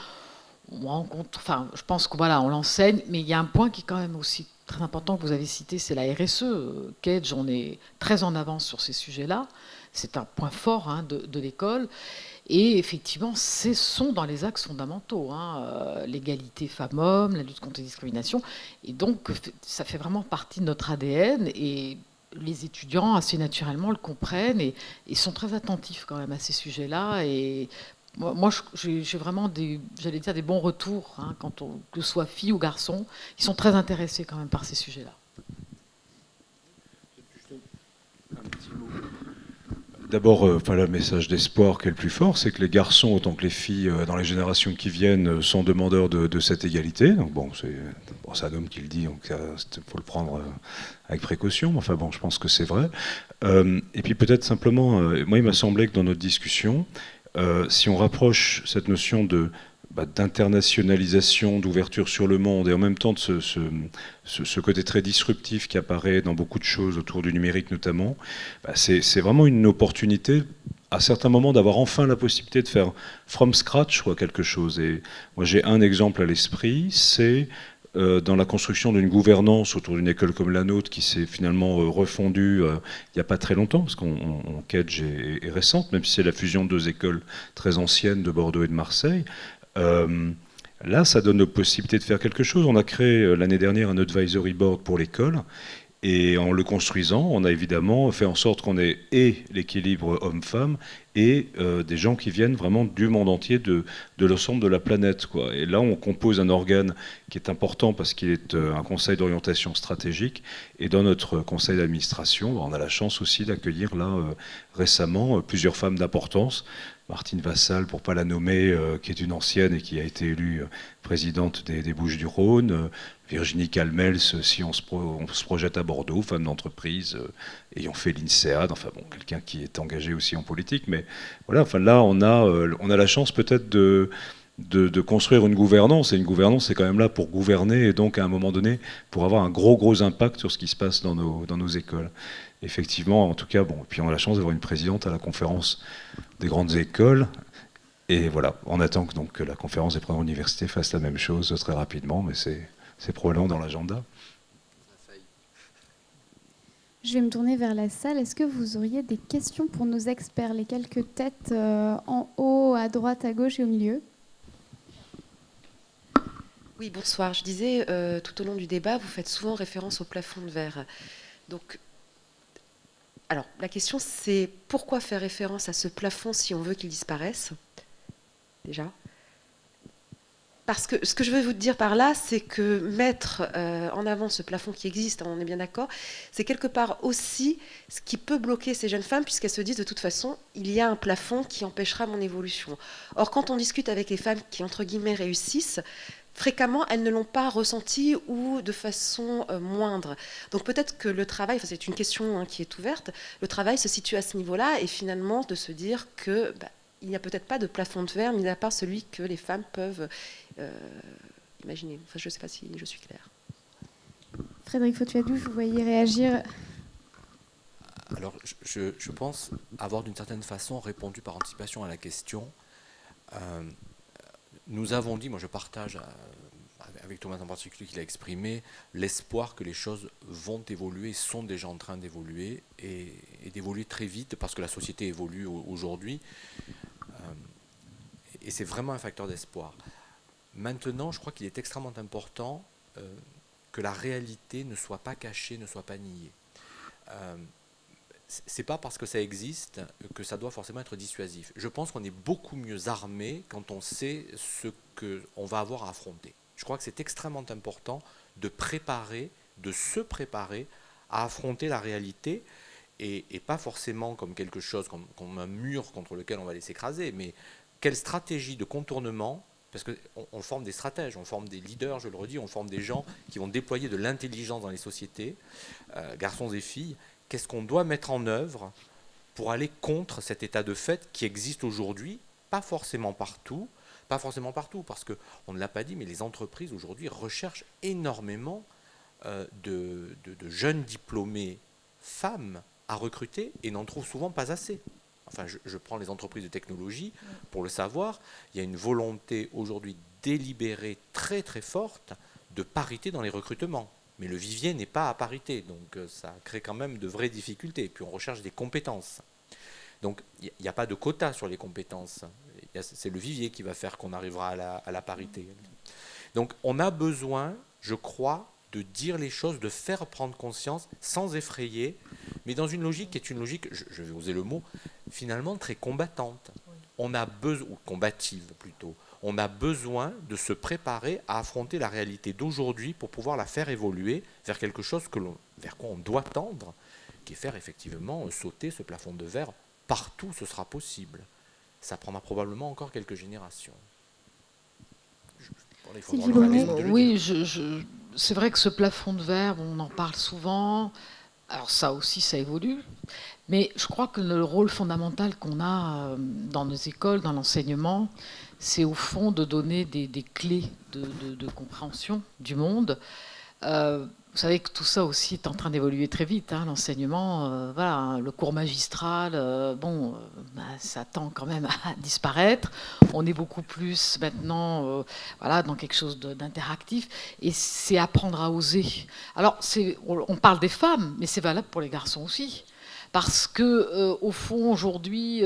on rencontre, enfin je pense que voilà, on l'enseigne, mais il y a un point qui est quand même aussi très important que vous avez cité, c'est la RSE. Kedge, on est très en avance sur ces sujets-là. C'est un point fort de l'école. Et effectivement, ce sont dans les axes fondamentaux, l'égalité femmes-hommes, la lutte contre les discriminations. Et donc, ça fait vraiment partie de notre ADN. Et les étudiants, assez naturellement, le comprennent et sont très attentifs quand même à ces sujets-là. Et moi j'ai vraiment des bons retours, que ce soit filles ou garçons, qui sont très intéressés quand même par ces sujets-là. D'abord, le message d'espoir qui est le plus fort, c'est que les garçons, autant que les filles, dans les générations qui viennent, sont demandeurs de cette égalité. Donc c'est un homme qui le dit, donc il faut le prendre avec précaution. Enfin bon, je pense que c'est vrai. Et puis peut-être simplement, moi il m'a semblé que dans notre discussion, si on rapproche cette notion d'internationalisation, d'ouverture sur le monde, et en même temps de ce côté très disruptif qui apparaît dans beaucoup de choses autour du numérique notamment, c'est vraiment une opportunité à certains moments d'avoir enfin la possibilité de faire from scratch quelque chose. Et moi j'ai un exemple à l'esprit, c'est dans la construction d'une gouvernance autour d'une école comme la nôtre qui s'est finalement refondue il n'y a pas très longtemps, parce qu'on Kedge est récente, même si c'est la fusion de deux écoles très anciennes de Bordeaux et de Marseille. Là, ça donne la possibilité de faire quelque chose. On a créé l'année dernière un advisory board pour l'école. Et en le construisant, on a évidemment fait en sorte qu'on ait et l'équilibre homme-femme et des gens qui viennent vraiment du monde entier, de l'ensemble de la planète, quoi. Et là, on compose un organe qui est important parce qu'il est un conseil d'orientation stratégique. Et dans notre conseil d'administration, on a la chance aussi d'accueillir là récemment plusieurs femmes d'importance. Martine Vassal, pour ne pas la nommer, qui est une ancienne et qui a été élue présidente des Bouches-du-Rhône. Virginie Calmels, si on se projette à Bordeaux, femme d'entreprise, ayant fait l'INSEAD, enfin bon, quelqu'un qui est engagé aussi en politique. Mais voilà, enfin là, on a la chance peut-être de construire une gouvernance. Et une gouvernance, c'est quand même là pour gouverner et donc à un moment donné, pour avoir un gros impact sur ce qui se passe dans nos écoles. Effectivement, en tout cas, bon, et puis on a la chance d'avoir une présidente à la conférence des grandes écoles. Et voilà, on attend que la conférence des premières universités fasse la même chose très rapidement, mais c'est probablement dans l'agenda. Je vais me tourner vers la salle. Est-ce que vous auriez des questions pour nos experts, les quelques têtes en haut, à droite, à gauche et au milieu? Oui, bonsoir. Je disais, tout au long du débat, vous faites souvent référence au plafond de verre. Donc, alors, la question, c'est pourquoi faire référence à ce plafond si on veut qu'il disparaisse, déjà? Parce que ce que je veux vous dire par là, c'est que mettre en avant ce plafond qui existe, on est bien d'accord, c'est quelque part aussi ce qui peut bloquer ces jeunes femmes, puisqu'elles se disent de toute façon, il y a un plafond qui empêchera mon évolution. Or, quand on discute avec les femmes qui, entre guillemets, réussissent, fréquemment, elles ne l'ont pas ressenti ou de façon moindre. Donc peut-être que le travail, c'est une question qui est ouverte, le travail se situe à ce niveau-là et finalement de se dire que il n'y a peut-être pas de plafond de verre, mis à part celui que les femmes peuvent imaginer. Enfin, je ne sais pas si je suis claire. Frédéric Fautuadou, vous voyez réagir. Alors, je pense avoir d'une certaine façon répondu par anticipation à la question. Nous avons dit, moi je partage avec Thomas en particulier qui l'a exprimé, l'espoir que les choses vont évoluer, sont déjà en train d'évoluer et d'évoluer très vite parce que la société évolue aujourd'hui. Et c'est vraiment un facteur d'espoir. Maintenant, je crois qu'il est extrêmement important que la réalité ne soit pas cachée, ne soit pas niée. C'est pas parce que ça existe que ça doit forcément être dissuasif. Je pense qu'on est beaucoup mieux armé quand on sait ce qu'on va avoir à affronter. Je crois que c'est extrêmement important de se préparer à affronter la réalité et pas forcément comme quelque chose, comme un mur contre lequel on va aller s'écraser, mais quelle stratégie de contournement, parce qu'on forme des stratèges, on forme des leaders, je le redis, on forme des gens qui vont déployer de l'intelligence dans les sociétés, garçons et filles. Qu'est-ce qu'on doit mettre en œuvre pour aller contre cet état de fait qui existe aujourd'hui, pas forcément partout, parce qu'on ne l'a pas dit, mais les entreprises aujourd'hui recherchent énormément de jeunes diplômés femmes à recruter et n'en trouvent souvent pas assez. Enfin, je prends les entreprises de technologie pour le savoir, il y a une volonté aujourd'hui délibérée très très forte de parité dans les recrutements. Mais le vivier n'est pas à parité, donc ça crée quand même de vraies difficultés. Et puis on recherche des compétences. Donc il n'y a pas de quota sur les compétences. C'est le vivier qui va faire qu'on arrivera à la parité. Donc on a besoin, je crois, de dire les choses, de faire prendre conscience sans effrayer, mais dans une logique qui est une logique, je vais oser le mot, finalement très combattante. On a besoin, ou combative plutôt, on a besoin de se préparer à affronter la réalité d'aujourd'hui pour pouvoir la faire évoluer vers quelque chose vers quoi on doit tendre, qui est faire effectivement sauter ce plafond de verre partout où ce sera possible. Ça prendra probablement encore quelques générations. Oui, c'est vrai que ce plafond de verre, on en parle souvent. Alors ça aussi, ça évolue. Mais je crois que le rôle fondamental qu'on a dans nos écoles, dans l'enseignement, c'est au fond de donner des clés de compréhension du monde. Vous savez que tout ça aussi est en train d'évoluer très vite. Hein, l'enseignement, voilà, le cours magistral, ça tend quand même à disparaître. On est beaucoup plus maintenant voilà, dans quelque chose d'interactif. Et c'est apprendre à oser. Alors, on parle des femmes, mais c'est valable pour les garçons aussi. Parce que, au fond, aujourd'hui,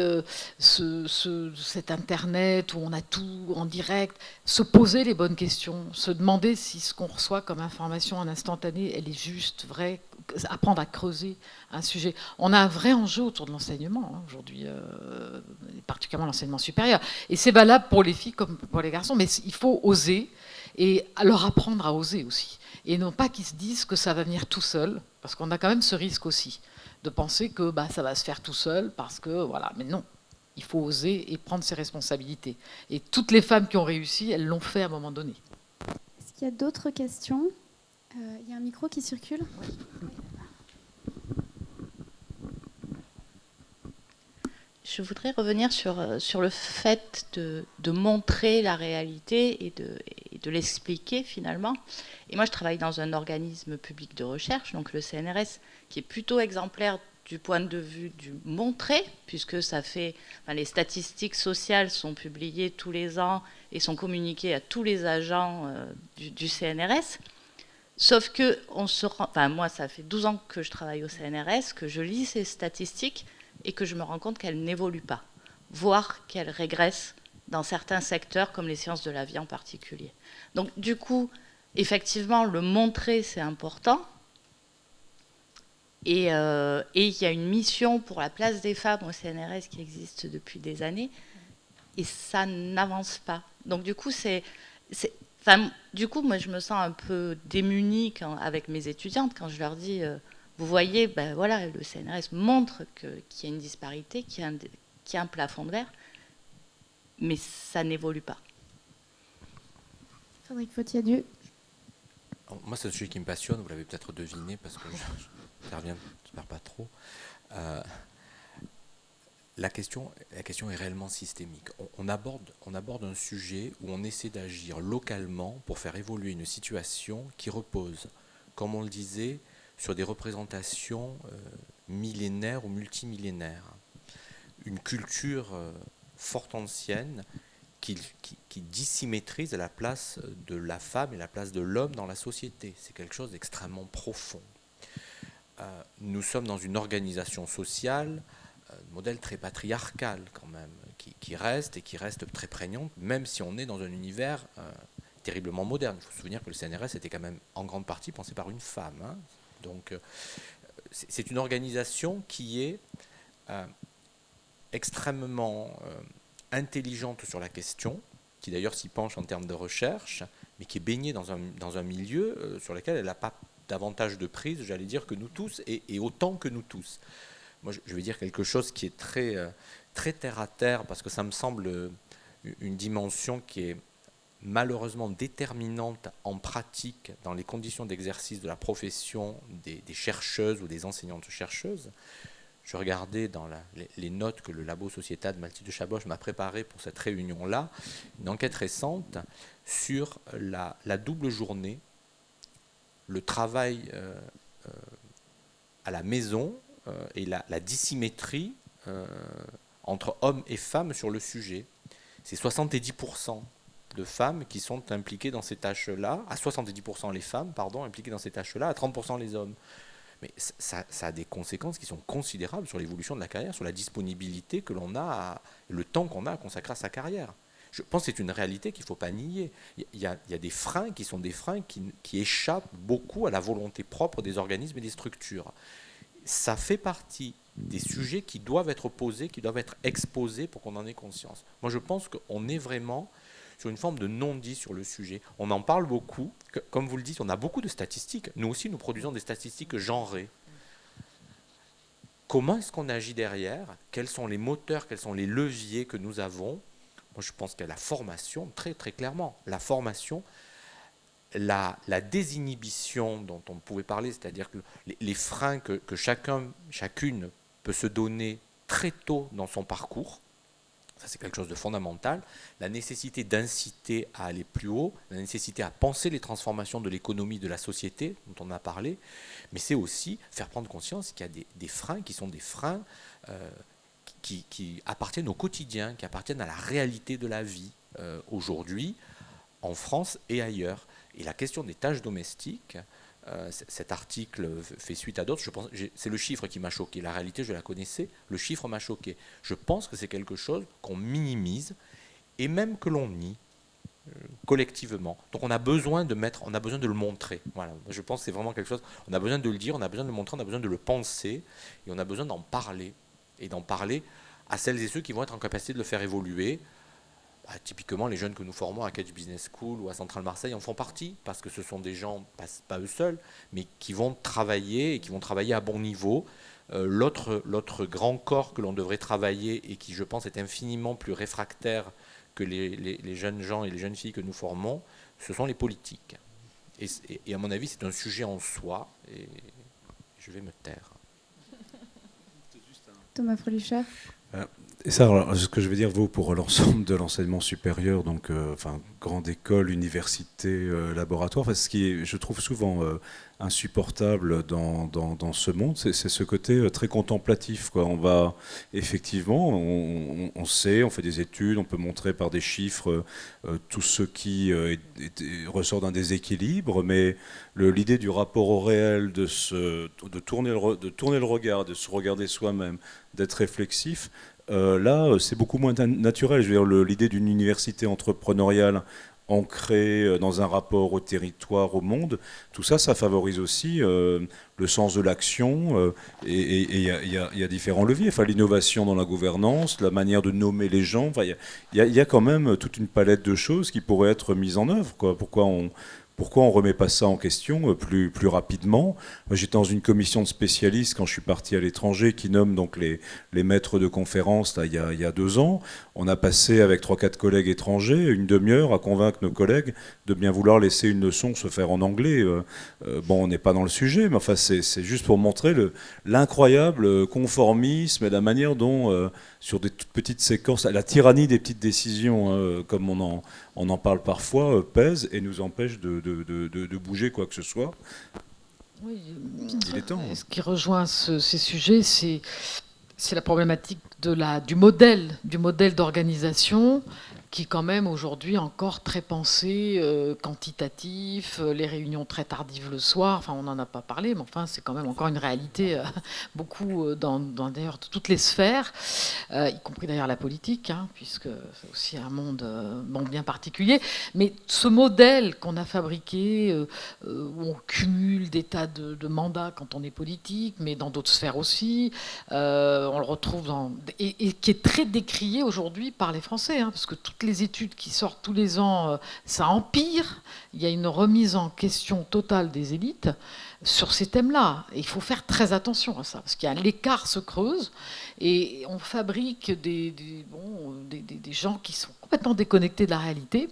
cet Internet où on a tout en direct, se poser les bonnes questions, se demander si ce qu'on reçoit comme information en instantané, elle est juste, vraie, apprendre à creuser un sujet. On a un vrai enjeu autour de l'enseignement aujourd'hui, particulièrement l'enseignement supérieur. Et c'est valable pour les filles comme pour les garçons, mais il faut oser et leur apprendre à oser aussi. Et non pas qu'ils se disent que ça va venir tout seul, parce qu'on a quand même ce risque aussi de penser que ça va se faire tout seul, parce que, voilà, mais non, il faut oser et prendre ses responsabilités. Et toutes les femmes qui ont réussi, elles l'ont fait à un moment donné. Est-ce qu'il y a d'autres questions ? Il y a un micro qui circule. Je voudrais revenir sur le fait de montrer la réalité et de l'expliquer finalement. Et moi, je travaille dans un organisme public de recherche, donc le CNRS, qui est plutôt exemplaire du point de vue du montrer, puisque les statistiques sociales sont publiées tous les ans et sont communiquées à tous les agents du CNRS. Sauf que moi, ça fait 12 ans que je travaille au CNRS, que je lis ces statistiques et que je me rends compte qu'elles n'évoluent pas, voire qu'elles régressent dans certains secteurs, comme les sciences de la vie en particulier. Donc du coup, effectivement, le montrer, c'est important. Et il y a une mission pour la place des femmes au CNRS qui existe depuis des années, et ça n'avance pas. Donc du coup, moi, je me sens un peu démunie avec mes étudiantes quand je leur dis vous voyez, voilà, le CNRS montre qu'il y a une disparité, qu'il y a un plafond de verre, mais ça n'évolue pas. Frédéric Fautier-Dieu. Moi, c'est un sujet qui me passionne, vous l'avez peut-être deviné, parce que j'interviens, j'espère pas trop. La question est réellement systémique. On aborde un sujet où on essaie d'agir localement pour faire évoluer une situation qui repose, comme on le disait, sur des représentations millénaires ou multimillénaires. Une culture fort ancienne qui dissymétrise la place de la femme et la place de l'homme dans la société. C'est quelque chose d'extrêmement profond. Nous sommes dans une organisation sociale, un modèle très patriarcal quand même, qui reste très prégnante, même si on est dans un univers terriblement moderne. Il faut se souvenir que le CNRS était quand même en grande partie pensé par une femme. Hein. Donc c'est une organisation qui est extrêmement intelligente sur la question, qui d'ailleurs s'y penche en termes de recherche, mais qui est baignée dans un milieu sur lequel elle n'a pas davantage de prise, j'allais dire, que nous tous, et autant que nous tous. Moi, je vais dire quelque chose qui est très, très terre à terre, parce que ça me semble une dimension qui est malheureusement déterminante en pratique dans les conditions d'exercice de la profession des chercheuses ou des enseignantes-chercheuses. Je regardais dans les notes que le Labo Sociétale Mathilde Chaboch m'a préparées pour cette réunion-là, une enquête récente sur la double journée, le travail à la maison et la dissymétrie entre hommes et femmes sur le sujet. C'est 70% de femmes qui sont impliquées dans ces tâches-là, à 70% les femmes, pardon, impliquées dans ces tâches-là, à 30% les hommes. Mais ça a des conséquences qui sont considérables sur l'évolution de la carrière, sur la disponibilité que l'on a, le temps qu'on a à consacrer à sa carrière. Je pense que c'est une réalité qu'il ne faut pas nier. Il y a des freins qui sont des freins qui échappent beaucoup à la volonté propre des organismes et des structures. Ça fait partie des sujets qui doivent être posés, qui doivent être exposés pour qu'on en ait conscience. Moi, je pense qu'on est vraiment sur une forme de non-dit sur le sujet. On en parle beaucoup. Comme vous le dites, on a beaucoup de statistiques. Nous aussi, nous produisons des statistiques genrées. Comment est-ce qu'on agit derrière? Quels sont les moteurs, quels sont les leviers que nous avons? Moi, je pense que la formation, très très clairement, la formation, la désinhibition dont on pouvait parler, c'est-à-dire que les freins que chacune peut se donner très tôt dans son parcours, ça c'est quelque chose de fondamental, la nécessité d'inciter à aller plus haut, la nécessité à penser les transformations de l'économie, de la société, dont on a parlé, mais c'est aussi faire prendre conscience qu'il y a des freins qui sont des freins qui appartiennent au quotidien, qui appartiennent à la réalité de la vie aujourd'hui, en France et ailleurs. Et la question des tâches domestiques, cet article fait suite à d'autres, je pense, c'est le chiffre qui m'a choqué. La réalité, je la connaissais, le chiffre m'a choqué. Je pense que c'est quelque chose qu'on minimise et même que l'on nie collectivement. Donc on a besoin de le montrer. Voilà. Je pense que c'est vraiment quelque chose, on a besoin de le dire, on a besoin de le montrer, on a besoin de le penser et on a besoin d'en parler. Et d'en parler à celles et ceux qui vont être en capacité de le faire évoluer. Typiquement, les jeunes que nous formons à Catch Business School ou à Centrale Marseille en font partie, parce que ce sont des gens, pas eux seuls, mais qui vont travailler et qui vont travailler à bon niveau. L'autre grand corps que l'on devrait travailler et qui, je pense, est infiniment plus réfractaire que les jeunes gens et les jeunes filles que nous formons, ce sont les politiques. Et à mon avis, c'est un sujet en soi, et je vais me taire. Thomas Frelucher. Et ça, alors, ce que je veux dire vaut pour l'ensemble de l'enseignement supérieur, donc grande école, université, laboratoire. Ce qui est, je trouve souvent insupportable dans ce monde, c'est ce côté très contemplatif, quoi. On va effectivement, on sait, on fait des études, on peut montrer par des chiffres tout ce qui ressort d'un déséquilibre, mais l'idée du rapport au réel, de tourner le regard, de se regarder soi-même, d'être réflexif. Là, c'est beaucoup moins naturel. Je veux dire, l'idée d'une université entrepreneuriale ancrée dans un rapport au territoire, au monde, tout ça, ça favorise aussi le sens de l'action. Et il y a différents leviers. Enfin, l'innovation dans la gouvernance, la manière de nommer les gens. Enfin, il y a quand même toute une palette de choses qui pourraient être mises en œuvre, quoi. Pourquoi on ne remet pas ça en question plus rapidement? J'étais dans une commission de spécialistes quand je suis parti à l'étranger qui nomme donc les maîtres de conférences il y a 2 ans. On a passé avec 3-4 collègues étrangers une demi-heure à convaincre nos collègues de bien vouloir laisser une leçon se faire en anglais. Bon, on n'est pas dans le sujet, mais enfin c'est juste pour montrer l'incroyable conformisme et la manière dont, sur des toutes petites séquences, la tyrannie des petites décisions, comme on en parle parfois, pèse et nous empêche de bouger quoi que ce soit. Oui, il est temps. Ce qui rejoint ces sujets, c'est la problématique du modèle d'organisation qui quand même aujourd'hui encore très pensé, quantitatif, les réunions très tardives le soir, enfin on n'en a pas parlé, mais enfin c'est quand même encore une réalité beaucoup dans d'ailleurs toutes les sphères, y compris d'ailleurs la politique, puisque c'est aussi un monde bien particulier. Mais ce modèle qu'on a fabriqué, où on cumule des tas de mandats quand on est politique, mais dans d'autres sphères aussi, on le retrouve et qui est très décrié aujourd'hui par les Français, parce que toutes les études qui sortent tous les ans, ça empire. Il y a une remise en question totale des élites sur ces thèmes-là. Et il faut faire très attention à ça, parce qu'il y a l'écart se creuse et on fabrique des gens qui sont complètement déconnectés de la réalité.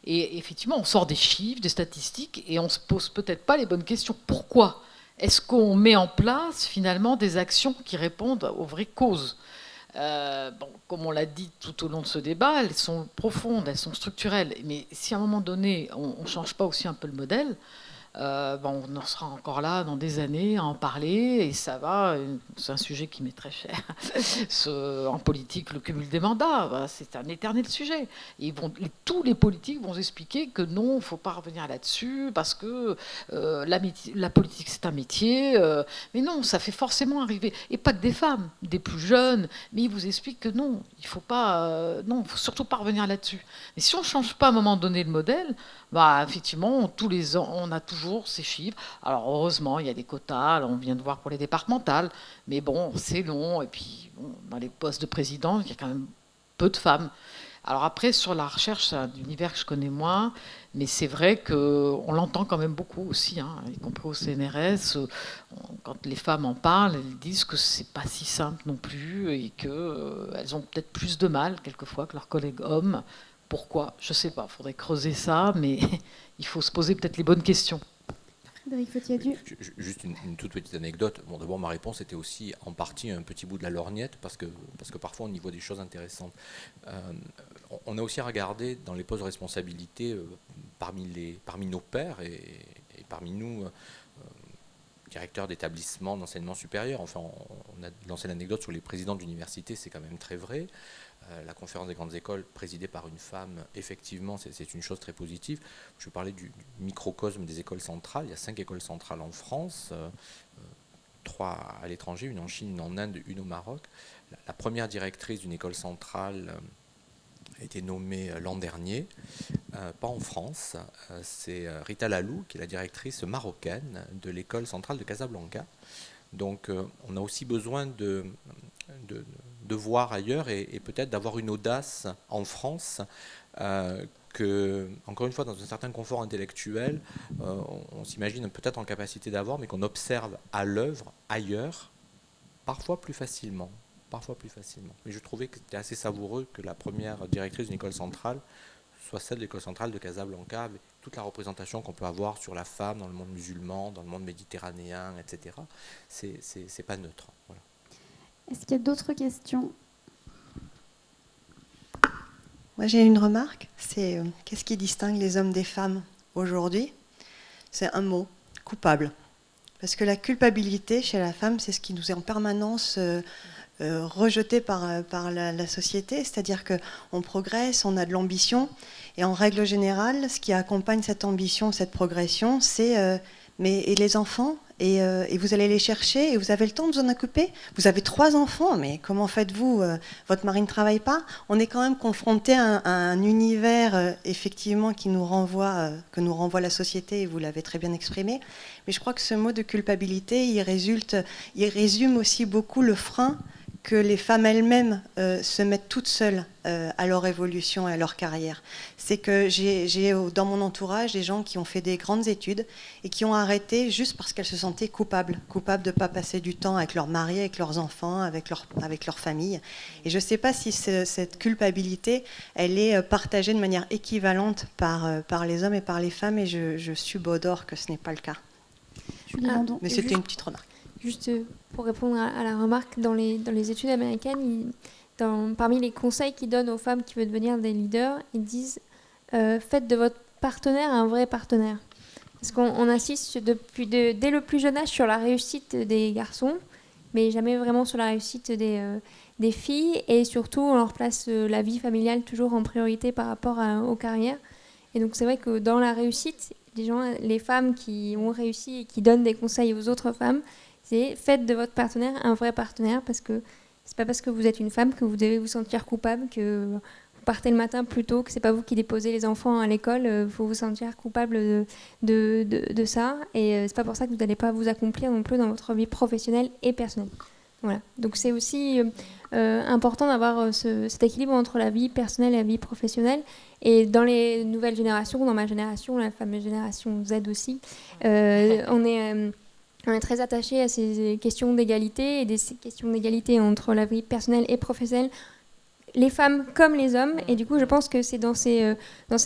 Et effectivement, on sort des chiffres, des statistiques, et on se pose peut-être pas les bonnes questions. Pourquoi est-ce qu'on met en place finalement des actions qui répondent aux vraies causes ? Comme on l'a dit tout au long de ce débat, elles sont profondes, elles sont structurelles. Mais si à un moment donné, on ne change pas aussi un peu le modèle, on en sera encore là dans des années à en parler, et ça va, c'est un sujet qui m'est très cher. En politique, le cumul des mandats, c'est un éternel sujet. Et tous les politiques vont expliquer que non, il ne faut pas revenir là-dessus, parce que la politique, c'est un métier. Mais non, ça fait forcément arriver. Et pas que des femmes, des plus jeunes. Mais ils vous expliquent que non, il ne faut faut surtout pas revenir là-dessus. Mais si on ne change pas à un moment donné le modèle, effectivement, tous les ans, on a toujours ces chiffres. Alors, heureusement, il y a des quotas. On vient de voir pour les départementales. Mais bon, c'est long. Et puis, dans les postes de président, il y a quand même peu de femmes. Alors après, sur la recherche, c'est un univers que je connais moins, mais c'est vrai qu'on l'entend quand même beaucoup aussi, y compris au CNRS. Quand les femmes en parlent, elles disent que c'est pas si simple non plus et qu'elles ont peut-être plus de mal quelquefois que leurs collègues hommes. Pourquoi ? Je ne sais pas, il faudrait creuser ça, mais il faut se poser peut-être les bonnes questions. Frédéric Fetiadu. Juste une toute petite anecdote. Bon, d'abord, ma réponse était aussi en partie un petit bout de la lorgnette, parce que parfois on y voit des choses intéressantes. On a aussi regardé dans les postes de responsabilité parmi nos pairs et parmi nous, directeurs d'établissements d'enseignement supérieur. Enfin, on a lancé l'anecdote sur les présidents d'université, c'est quand même très vrai. La conférence des grandes écoles présidée par une femme, effectivement, c'est une chose très positive. Je parlais du microcosme des écoles centrales. Il y a 5 écoles centrales en France, 3 à l'étranger, une en Chine, une en Inde, une au Maroc. La première directrice d'une école centrale a été nommée l'an dernier, pas en France. C'est Rita Lalou, qui est la directrice marocaine de l'école centrale de Casablanca. Donc on a aussi besoin de voir ailleurs et peut-être d'avoir une audace en France que, encore une fois, dans un certain confort intellectuel, on s'imagine peut-être en capacité d'avoir, mais qu'on observe à l'œuvre, ailleurs, parfois plus facilement. Mais je trouvais que c'était assez savoureux que la première directrice d'une école centrale soit celle de l'école centrale de Casablanca, avec toute la représentation qu'on peut avoir sur la femme dans le monde musulman, dans le monde méditerranéen, etc. C'est pas neutre. Voilà. Est-ce qu'il y a d'autres questions ? Moi, j'ai une remarque. C'est qu'est-ce qui distingue les hommes des femmes aujourd'hui ? C'est un mot, coupable. Parce que la culpabilité chez la femme, c'est ce qui nous est en permanence rejeté par la société. C'est-à-dire qu'on progresse, on a de l'ambition. Et en règle générale, ce qui accompagne cette ambition, cette progression, c'est mais et les enfants et vous allez les chercher et vous avez le temps de vous en occuper. Vous avez 3 enfants, mais comment faites-vous ? Votre mari ne travaille pas ? On est quand même confronté à un univers effectivement que nous renvoie la société, et vous l'avez très bien exprimé. Mais je crois que ce mot de culpabilité, il résume aussi beaucoup le frein que les femmes elles-mêmes se mettent toutes seules à leur évolution et à leur carrière. C'est que j'ai dans mon entourage des gens qui ont fait des grandes études et qui ont arrêté juste parce qu'elles se sentaient coupables de ne pas passer du temps avec leur mari, avec leurs enfants, avec leur famille. Et je ne sais pas si cette culpabilité, elle est partagée de manière équivalente par les hommes et par les femmes, et je subodore que ce n'est pas le cas. Mais c'était une petite remarque. Juste pour répondre à la remarque, dans les études américaines, parmi les conseils qu'ils donnent aux femmes qui veulent devenir des leaders, ils disent faites de votre partenaire un vrai partenaire. Parce qu'on insiste dès le plus jeune âge sur la réussite des garçons, mais jamais vraiment sur la réussite des filles, et surtout on leur place la vie familiale toujours en priorité par rapport aux carrières. Et donc c'est vrai que dans la réussite, les femmes qui ont réussi et qui donnent des conseils aux autres femmes, c'est faites de votre partenaire un vrai partenaire, parce que c'est pas parce que vous êtes une femme que vous devez vous sentir coupable, que vous partez le matin plus tôt, que c'est pas vous qui déposez les enfants à l'école, il faut vous sentir coupable de ça, et c'est pas pour ça que vous n'allez pas vous accomplir non plus dans votre vie professionnelle et personnelle. Voilà. Donc c'est aussi important d'avoir cet équilibre entre la vie personnelle et la vie professionnelle. Et dans les nouvelles générations, dans ma génération, la fameuse génération Z aussi, on est très attaché à ces questions d'égalité et ces questions d'égalité entre la vie personnelle et professionnelle, les femmes comme les hommes. Et du coup, je pense que c'est dans ces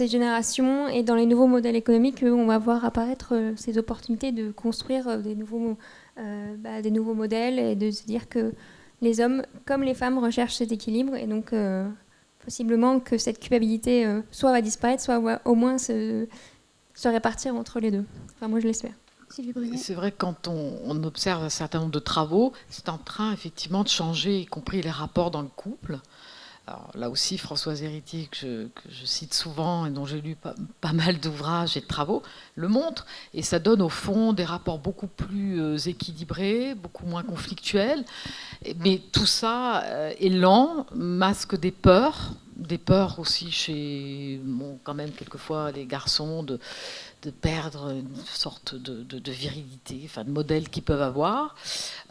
générations et dans les nouveaux modèles économiques qu'on va voir apparaître ces opportunités de construire des nouveaux modèles, et de se dire que les hommes comme les femmes recherchent cet équilibre, et donc possiblement que cette culpabilité soit va disparaître, soit va au moins se répartir entre les deux. Enfin, moi, je l'espère. Sylvie Brunet. C'est vrai que quand on observe un certain nombre de travaux, c'est en train effectivement de changer, y compris les rapports dans le couple. Alors, là aussi, Françoise Héritier, que je cite souvent et dont j'ai lu pas mal d'ouvrages et de travaux, le montre. Et ça donne au fond des rapports beaucoup plus équilibrés, beaucoup moins conflictuels. Mais tout ça est lent, masque des peurs aussi chez, quand même, quelquefois, les garçons de perdre une sorte de virilité, enfin de modèle qu'ils peuvent avoir.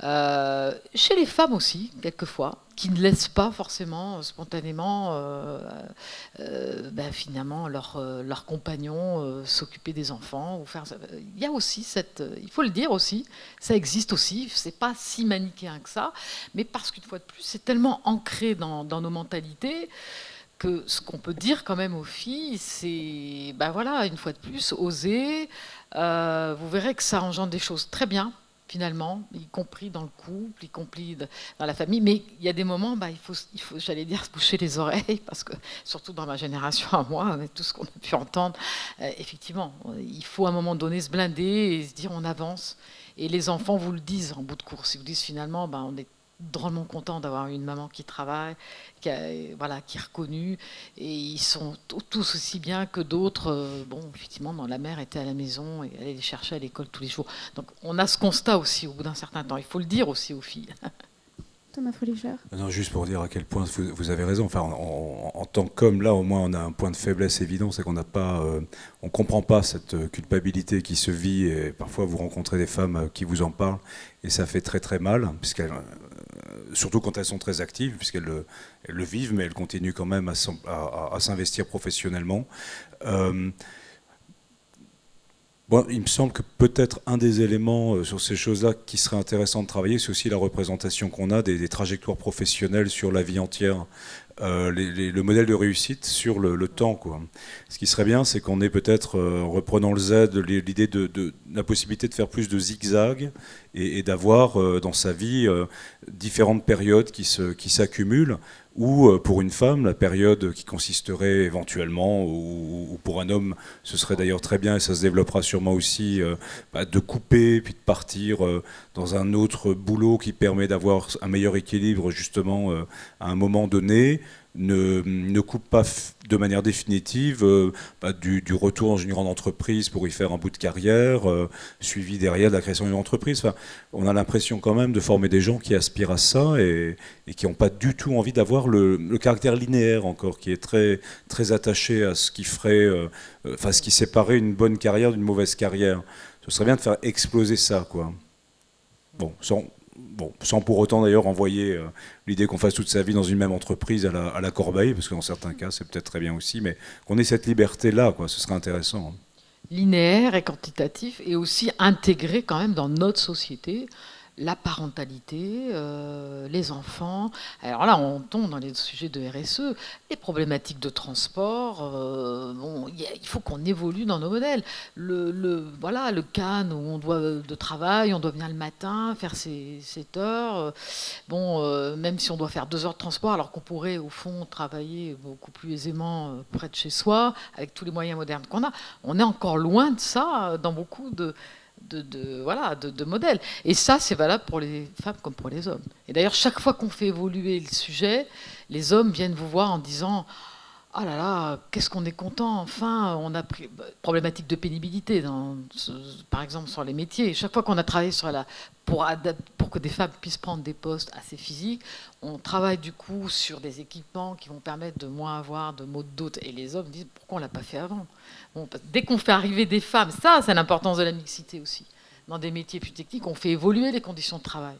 Chez les femmes aussi, quelquefois, qui ne laissent pas forcément spontanément finalement leur compagnon s'occuper des enfants. Il y a aussi il faut le dire aussi, ça existe aussi, c'est pas si manichéen que ça, mais parce qu'une fois de plus, c'est tellement ancré dans nos mentalités que ce qu'on peut dire quand même aux filles, c'est, une fois de plus, oser. Vous verrez que ça engendre des choses très bien, finalement, y compris dans le couple, y compris dans la famille. Mais il y a des moments, il faut, j'allais dire, se boucher les oreilles, parce que, surtout dans ma génération à moi, avec tout ce qu'on a pu entendre, effectivement, il faut à un moment donné se blinder et se dire on avance. Et les enfants vous le disent en bout de course. Ils vous disent finalement, on est drôlement content d'avoir une maman qui travaille, qui est reconnue, et ils sont tous aussi bien que d'autres. Effectivement, la mère était à la maison et allait les chercher à l'école tous les jours. Donc on a ce constat aussi au bout d'un certain temps. Il faut le dire aussi aux filles. Thomas Folicher. Non, juste pour dire à quel point vous avez raison. Enfin, en tant qu'homme, là, au moins, on a un point de faiblesse évident, c'est qu'on n'a pas, on comprend pas cette culpabilité qui se vit. Et parfois, vous rencontrez des femmes qui vous en parlent, et ça fait très très mal, surtout quand elles sont très actives, puisqu'elles le vivent, mais elles continuent quand même à s'investir professionnellement. Il me semble que peut-être un des éléments sur ces choses-là qui serait intéressant de travailler, c'est aussi la représentation qu'on a des trajectoires professionnelles sur la vie entière, le modèle de réussite sur le temps, quoi. Ce qui serait bien, c'est qu'on ait peut-être, en reprenant le Z, l'idée de la possibilité de faire plus de zigzags et d'avoir dans sa vie différentes périodes qui s'accumulent, ou pour une femme, la période qui consisterait éventuellement, ou pour un homme, ce serait d'ailleurs très bien, et ça se développera sûrement aussi, de couper, puis de partir dans un autre boulot qui permet d'avoir un meilleur équilibre justement à un moment donné, ne coupe pas de manière définitive du retour dans une grande entreprise pour y faire un bout de carrière, suivi derrière de la création d'une entreprise. Enfin, on a l'impression quand même de former des gens qui aspirent à ça et qui n'ont pas du tout envie d'avoir le caractère linéaire encore, qui est très, très attaché à ce qui ferait, ce qui séparait une bonne carrière d'une mauvaise carrière. Ce serait bien de faire exploser ça, quoi. Sans pour autant d'ailleurs envoyer l'idée qu'on fasse toute sa vie dans une même entreprise à la corbeille, parce que dans certains cas c'est peut-être très bien aussi, mais qu'on ait cette liberté-là, quoi, ce serait intéressant. Linéaire et quantitatif, et aussi intégré quand même dans notre société, la parentalité, les enfants. Alors là, on tombe dans les sujets de RSE, les problématiques de transport. Il faut qu'on évolue dans nos modèles. Le CAN où on doit de travail, on doit venir le matin, faire ses 7 heures. Même si on doit faire 2 heures de transport, alors qu'on pourrait au fond travailler beaucoup plus aisément près de chez soi, avec tous les moyens modernes qu'on a. On est encore loin de ça dans beaucoup de modèles. Et ça, c'est valable pour les femmes comme pour les hommes. Et d'ailleurs, chaque fois qu'on fait évoluer le sujet, les hommes viennent vous voir en disant « Ah là là, qu'est-ce qu'on est content, enfin, on a pris... » Problématique de pénibilité, par exemple, sur les métiers. Chaque fois qu'on a travaillé pour que des femmes puissent prendre des postes assez physiques, on travaille du coup sur des équipements qui vont permettre de moins avoir de maux de dos. Et les hommes disent « Pourquoi on ne l'a pas fait avant ?» Dès qu'on fait arriver des femmes, ça c'est l'importance de la mixité aussi. Dans des métiers plus techniques, on fait évoluer les conditions de travail.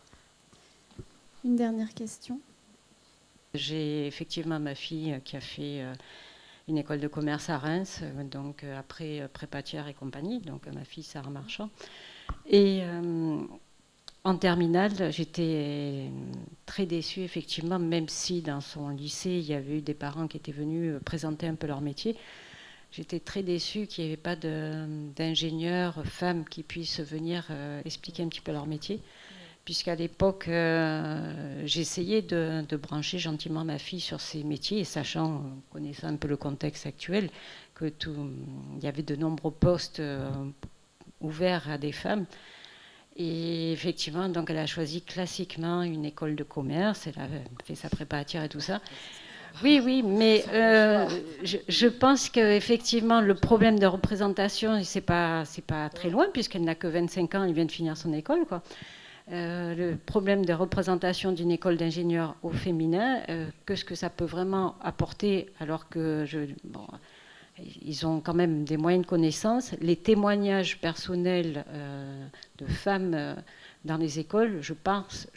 Une dernière question. J'ai effectivement ma fille qui a fait une école de commerce à Reims, donc après prépatière et compagnie, donc ma fille Sarah Marchand. Et en terminale, j'étais très déçue effectivement, même si dans son lycée, il y avait eu des parents qui étaient venus présenter un peu leur métier. J'étais très déçue qu'il n'y avait pas d'ingénieurs femmes qui puissent venir expliquer un petit peu leur métier, puisqu'à l'époque, j'essayais de brancher gentiment ma fille sur ces métiers, et sachant, connaissant un peu le contexte actuel, qu'il y avait de nombreux postes ouverts à des femmes. Et effectivement, donc elle a choisi classiquement une école de commerce, elle a fait sa préparatoire et tout ça. Oui, mais je pense qu'effectivement, le problème de représentation, c'est pas très loin, puisqu'elle n'a que 25 ans, elle vient de finir son école, quoi. Le problème de représentation d'une école d'ingénieurs au féminin, qu'est-ce que ça peut vraiment apporter, alors que ils ont quand même des moyens de connaissance. Les témoignages personnels de femmes dans les écoles, je pense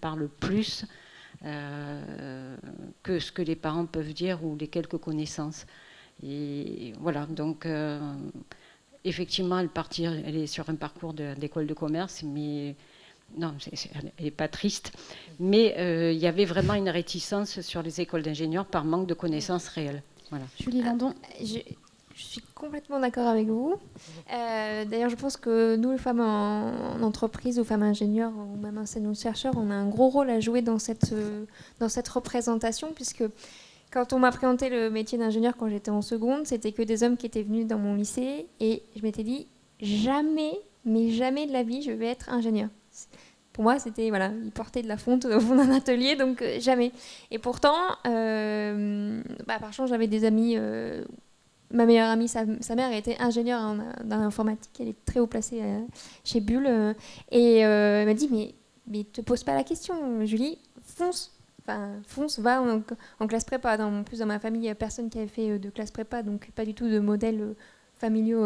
parlent plus que ce que les parents peuvent dire ou les quelques connaissances. Et voilà, donc effectivement, elle est sur un parcours d'école de commerce, mais non, elle n'est pas triste. Mais il y avait vraiment une réticence sur les écoles d'ingénieurs par manque de connaissances réelles. Voilà. Julie Landon. Je suis complètement d'accord avec vous. D'ailleurs, je pense que nous, les femmes en entreprise, ou femmes ingénieurs, ou même enseignants-chercheurs, on a un gros rôle à jouer dans cette représentation, puisque quand on m'a présenté le métier d'ingénieur quand j'étais en seconde, c'était que des hommes qui étaient venus dans mon lycée, et je m'étais dit, jamais, mais jamais de la vie, je vais être ingénieur. Pour moi, c'était, voilà, ils portaient de la fonte au fond d'un atelier, donc jamais. Et pourtant, par chance, j'avais des amis. Ma meilleure amie, sa mère était ingénieure dans l'informatique, elle est très haut placée chez Bull. Et elle m'a dit, mais te pose pas la question, Julie, fonce. Enfin, fonce, va en classe prépa. En plus, dans ma famille, il n'y a personne qui avait fait de classe prépa, donc pas du tout de modèle familiaux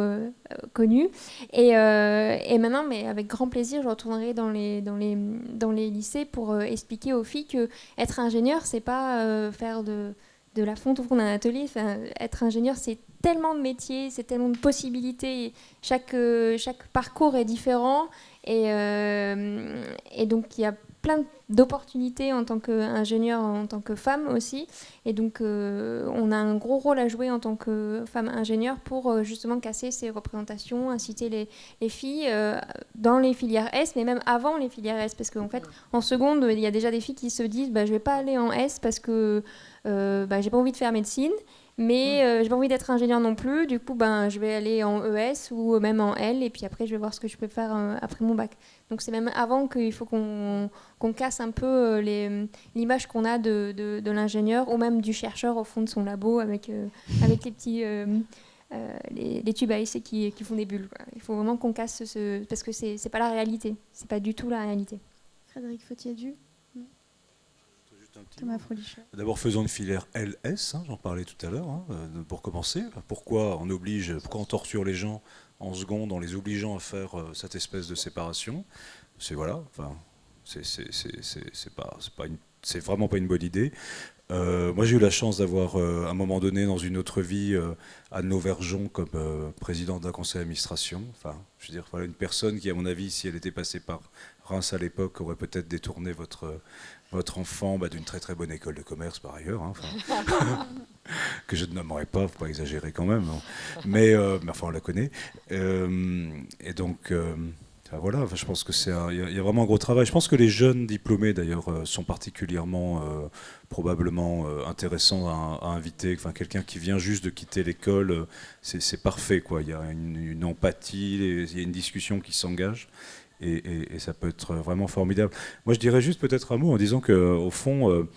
connus. Et maintenant, mais avec grand plaisir, je retournerai dans les lycées pour expliquer aux filles que être ingénieur, c'est pas faire de la fonte au fond d'un atelier. Enfin, être ingénieur, c'est tellement de métiers, c'est tellement de possibilités. Chaque parcours est différent. Et donc, il y a plein d'opportunités en tant qu'ingénieur, en tant que femme aussi. Et donc, on a un gros rôle à jouer en tant que femme ingénieure pour justement casser ces représentations, inciter les filles dans les filières S, mais même avant les filières S. Parce qu'en fait, en seconde, il y a déjà des filles qui se disent je ne vais pas aller en S parce que j'ai pas envie de faire médecine. Mais j'ai pas envie d'être ingénieur non plus, du coup je vais aller en ES ou même en L, et puis après je vais voir ce que je peux faire après mon bac. Donc c'est même avant qu'il faut qu'on casse un peu l'image qu'on a de l'ingénieur ou même du chercheur au fond de son labo avec les petits les tubes à essai qui font des bulles, quoi. Il faut vraiment qu'on casse parce que c'est pas la réalité, c'est pas du tout la réalité. Frédéric Fautier-Du. Thomas Frolichon. D'abord, faisons une filière LS, j'en parlais tout à l'heure, pour commencer. Pourquoi on torture les gens en seconde en les obligeant à faire cette espèce de séparation? C'est vraiment pas une bonne idée. Moi, j'ai eu la chance d'avoir, à un moment donné, dans une autre vie, Anne Lauvergeon comme présidente d'un conseil d'administration. Enfin, je veux dire, voilà, une personne qui, à mon avis, si elle était passée par Reims à l'époque, aurait peut-être détourné votre enfant d'une très très bonne école de commerce par ailleurs, que je ne nommerai pas, faut pas exagérer quand même, mais enfin on la connaît. Et donc voilà, je pense que il y a vraiment un gros travail. Je pense que les jeunes diplômés d'ailleurs sont particulièrement probablement intéressants à inviter. Enfin, quelqu'un qui vient juste de quitter l'école, c'est parfait, quoi. Il y a une empathie, il y a une discussion qui s'engage. Et ça peut être vraiment formidable. Moi, je dirais juste peut-être un mot en disant qu'au fond,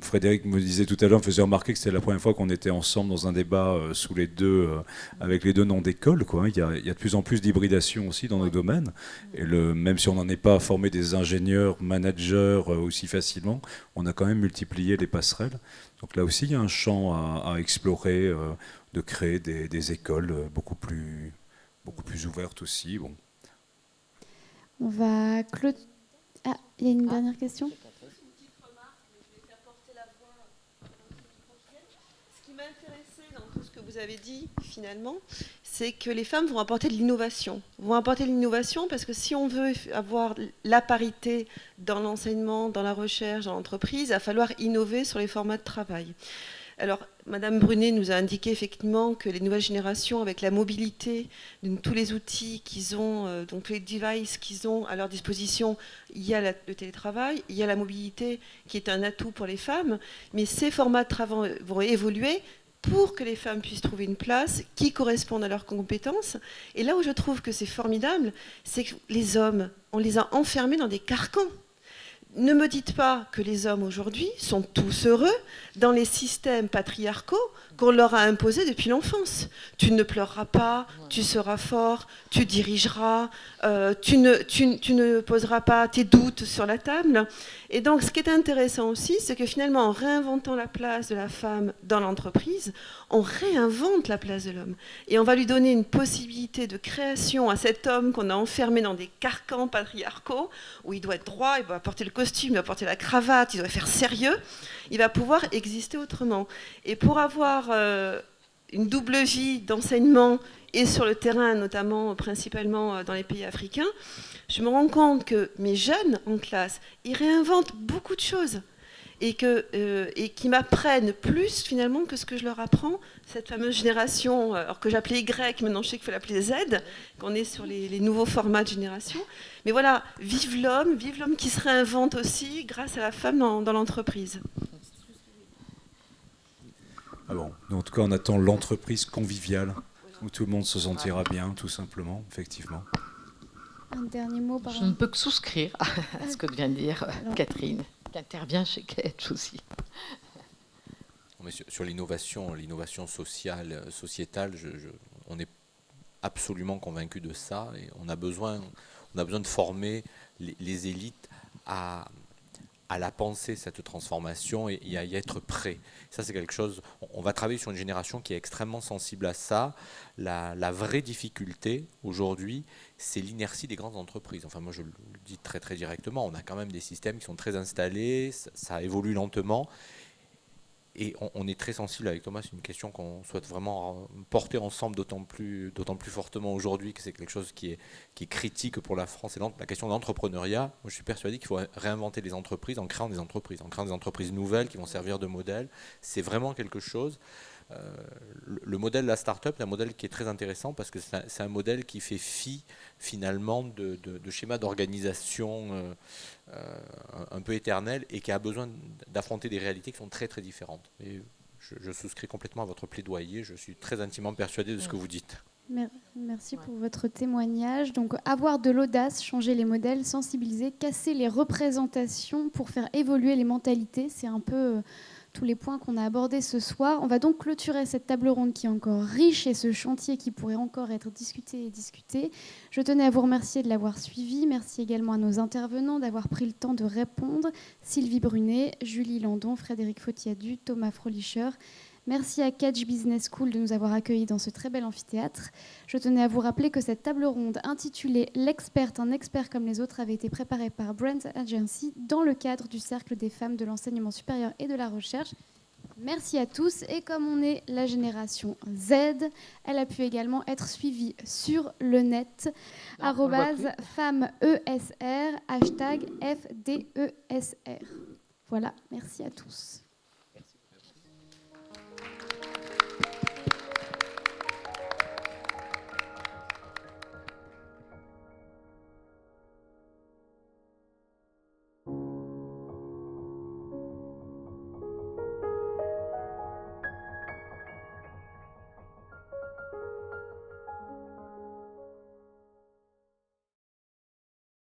Frédéric me disait tout à l'heure, me faisait remarquer que c'était la première fois qu'on était ensemble dans un débat avec les deux noms d'école, quoi. Il y a de plus en plus d'hybridation aussi dans nos domaines. Et même si on n'en est pas à former des ingénieurs, managers aussi facilement, on a quand même multiplié les passerelles. Donc là aussi, il y a un champ à explorer, de créer des écoles beaucoup plus ouvertes aussi. Bon. On va clôturer. Ah, il y a une dernière question. Une petite remarque, mais je vais faire porter la voix. Ce qui m'a intéressé dans tout ce que vous avez dit, finalement, c'est que les femmes vont apporter de l'innovation. Parce que si on veut avoir la parité dans l'enseignement, dans la recherche, dans l'entreprise, il va falloir innover sur les formats de travail. Alors, Madame Brunet nous a indiqué effectivement que les nouvelles générations, avec la mobilité, tous les outils qu'ils ont, donc les devices qu'ils ont à leur disposition, il y a le télétravail, il y a la mobilité qui est un atout pour les femmes, mais ces formats de travail vont évoluer pour que les femmes puissent trouver une place qui corresponde à leurs compétences. Et là où je trouve que c'est formidable, c'est que les hommes, on les a enfermés dans des carcans. Ne me dites pas que les hommes aujourd'hui sont tous heureux dans les systèmes patriarcaux qu'on leur a imposés depuis l'enfance. Tu ne pleureras pas, tu seras fort, tu dirigeras, tu ne poseras pas tes doutes sur la table. Et donc ce qui est intéressant aussi, c'est que finalement en réinventant la place de la femme dans l'entreprise, on réinvente la place de l'homme. Et on va lui donner une possibilité de création à cet homme qu'on a enfermé dans des carcans patriarcaux, où il doit être droit, il doit porter le costume, il doit porter la cravate, il doit faire sérieux. Il va pouvoir exister autrement. Et pour avoir une double vie d'enseignement et sur le terrain, notamment principalement dans les pays africains, je me rends compte que mes jeunes en classe, ils réinventent beaucoup de choses et qui m'apprennent plus finalement que ce que je leur apprends, cette fameuse génération, alors que j'appelais Y, maintenant je sais qu'il faut l'appeler Z, qu'on est sur les nouveaux formats de génération. Mais voilà, vive l'homme qui se réinvente aussi grâce à la femme dans l'entreprise. Ah bon, en tout cas, on attend l'entreprise conviviale, où tout le monde se sentira bien, tout simplement, effectivement. Un dernier mot par Je ne peux que souscrire à ce que vient de dire Catherine, qui intervient chez Catch aussi. Mais sur l'innovation sociale, sociétale, on est absolument convaincu de ça, et on a besoin de former les élites à la penser, cette transformation, et à y être prêt. Ça, c'est quelque chose, on va travailler sur une génération qui est extrêmement sensible à ça. La vraie difficulté, aujourd'hui, c'est l'inertie des grandes entreprises. Enfin, moi, je le dis très, très directement, on a quand même des systèmes qui sont très installés, ça évolue lentement. Et on est très sensible avec Thomas, c'est une question qu'on souhaite vraiment porter ensemble d'autant plus fortement aujourd'hui, que c'est quelque chose qui est critique pour la France. Et la question de l'entrepreneuriat, moi je suis persuadé qu'il faut réinventer les entreprises en créant des entreprises nouvelles qui vont servir de modèle. C'est vraiment quelque chose. Le modèle de la start-up, c'est un modèle qui est très intéressant parce que c'est un modèle qui fait fi finalement de schémas d'organisation un peu éternels et qui a besoin d'affronter des réalités qui sont très très différentes. Et je souscris complètement à votre plaidoyer, je suis très intimement persuadé de ce que vous dites. Merci pour votre témoignage. Donc, avoir de l'audace, changer les modèles, sensibiliser, casser les représentations pour faire évoluer les mentalités, c'est un peu tous les points qu'on a abordés ce soir. On va donc clôturer cette table ronde qui est encore riche et ce chantier qui pourrait encore être discuté. Je tenais à vous remercier de l'avoir suivi. Merci également à nos intervenants d'avoir pris le temps de répondre. Sylvie Brunet, Julie Landon, Frédéric Fautiadu, Thomas Fröhlicher. Merci à Catch Business School de nous avoir accueillis dans ce très bel amphithéâtre. Je tenais à vous rappeler que cette table ronde intitulée « L'experte, un expert comme les autres » avait été préparée par Brands Agency dans le cadre du Cercle des femmes de l'enseignement supérieur et de la recherche. Merci à tous. Et comme on est la génération Z, elle a pu également être suivie sur le net, @femmeesr, #FDESR. Voilà, merci à tous.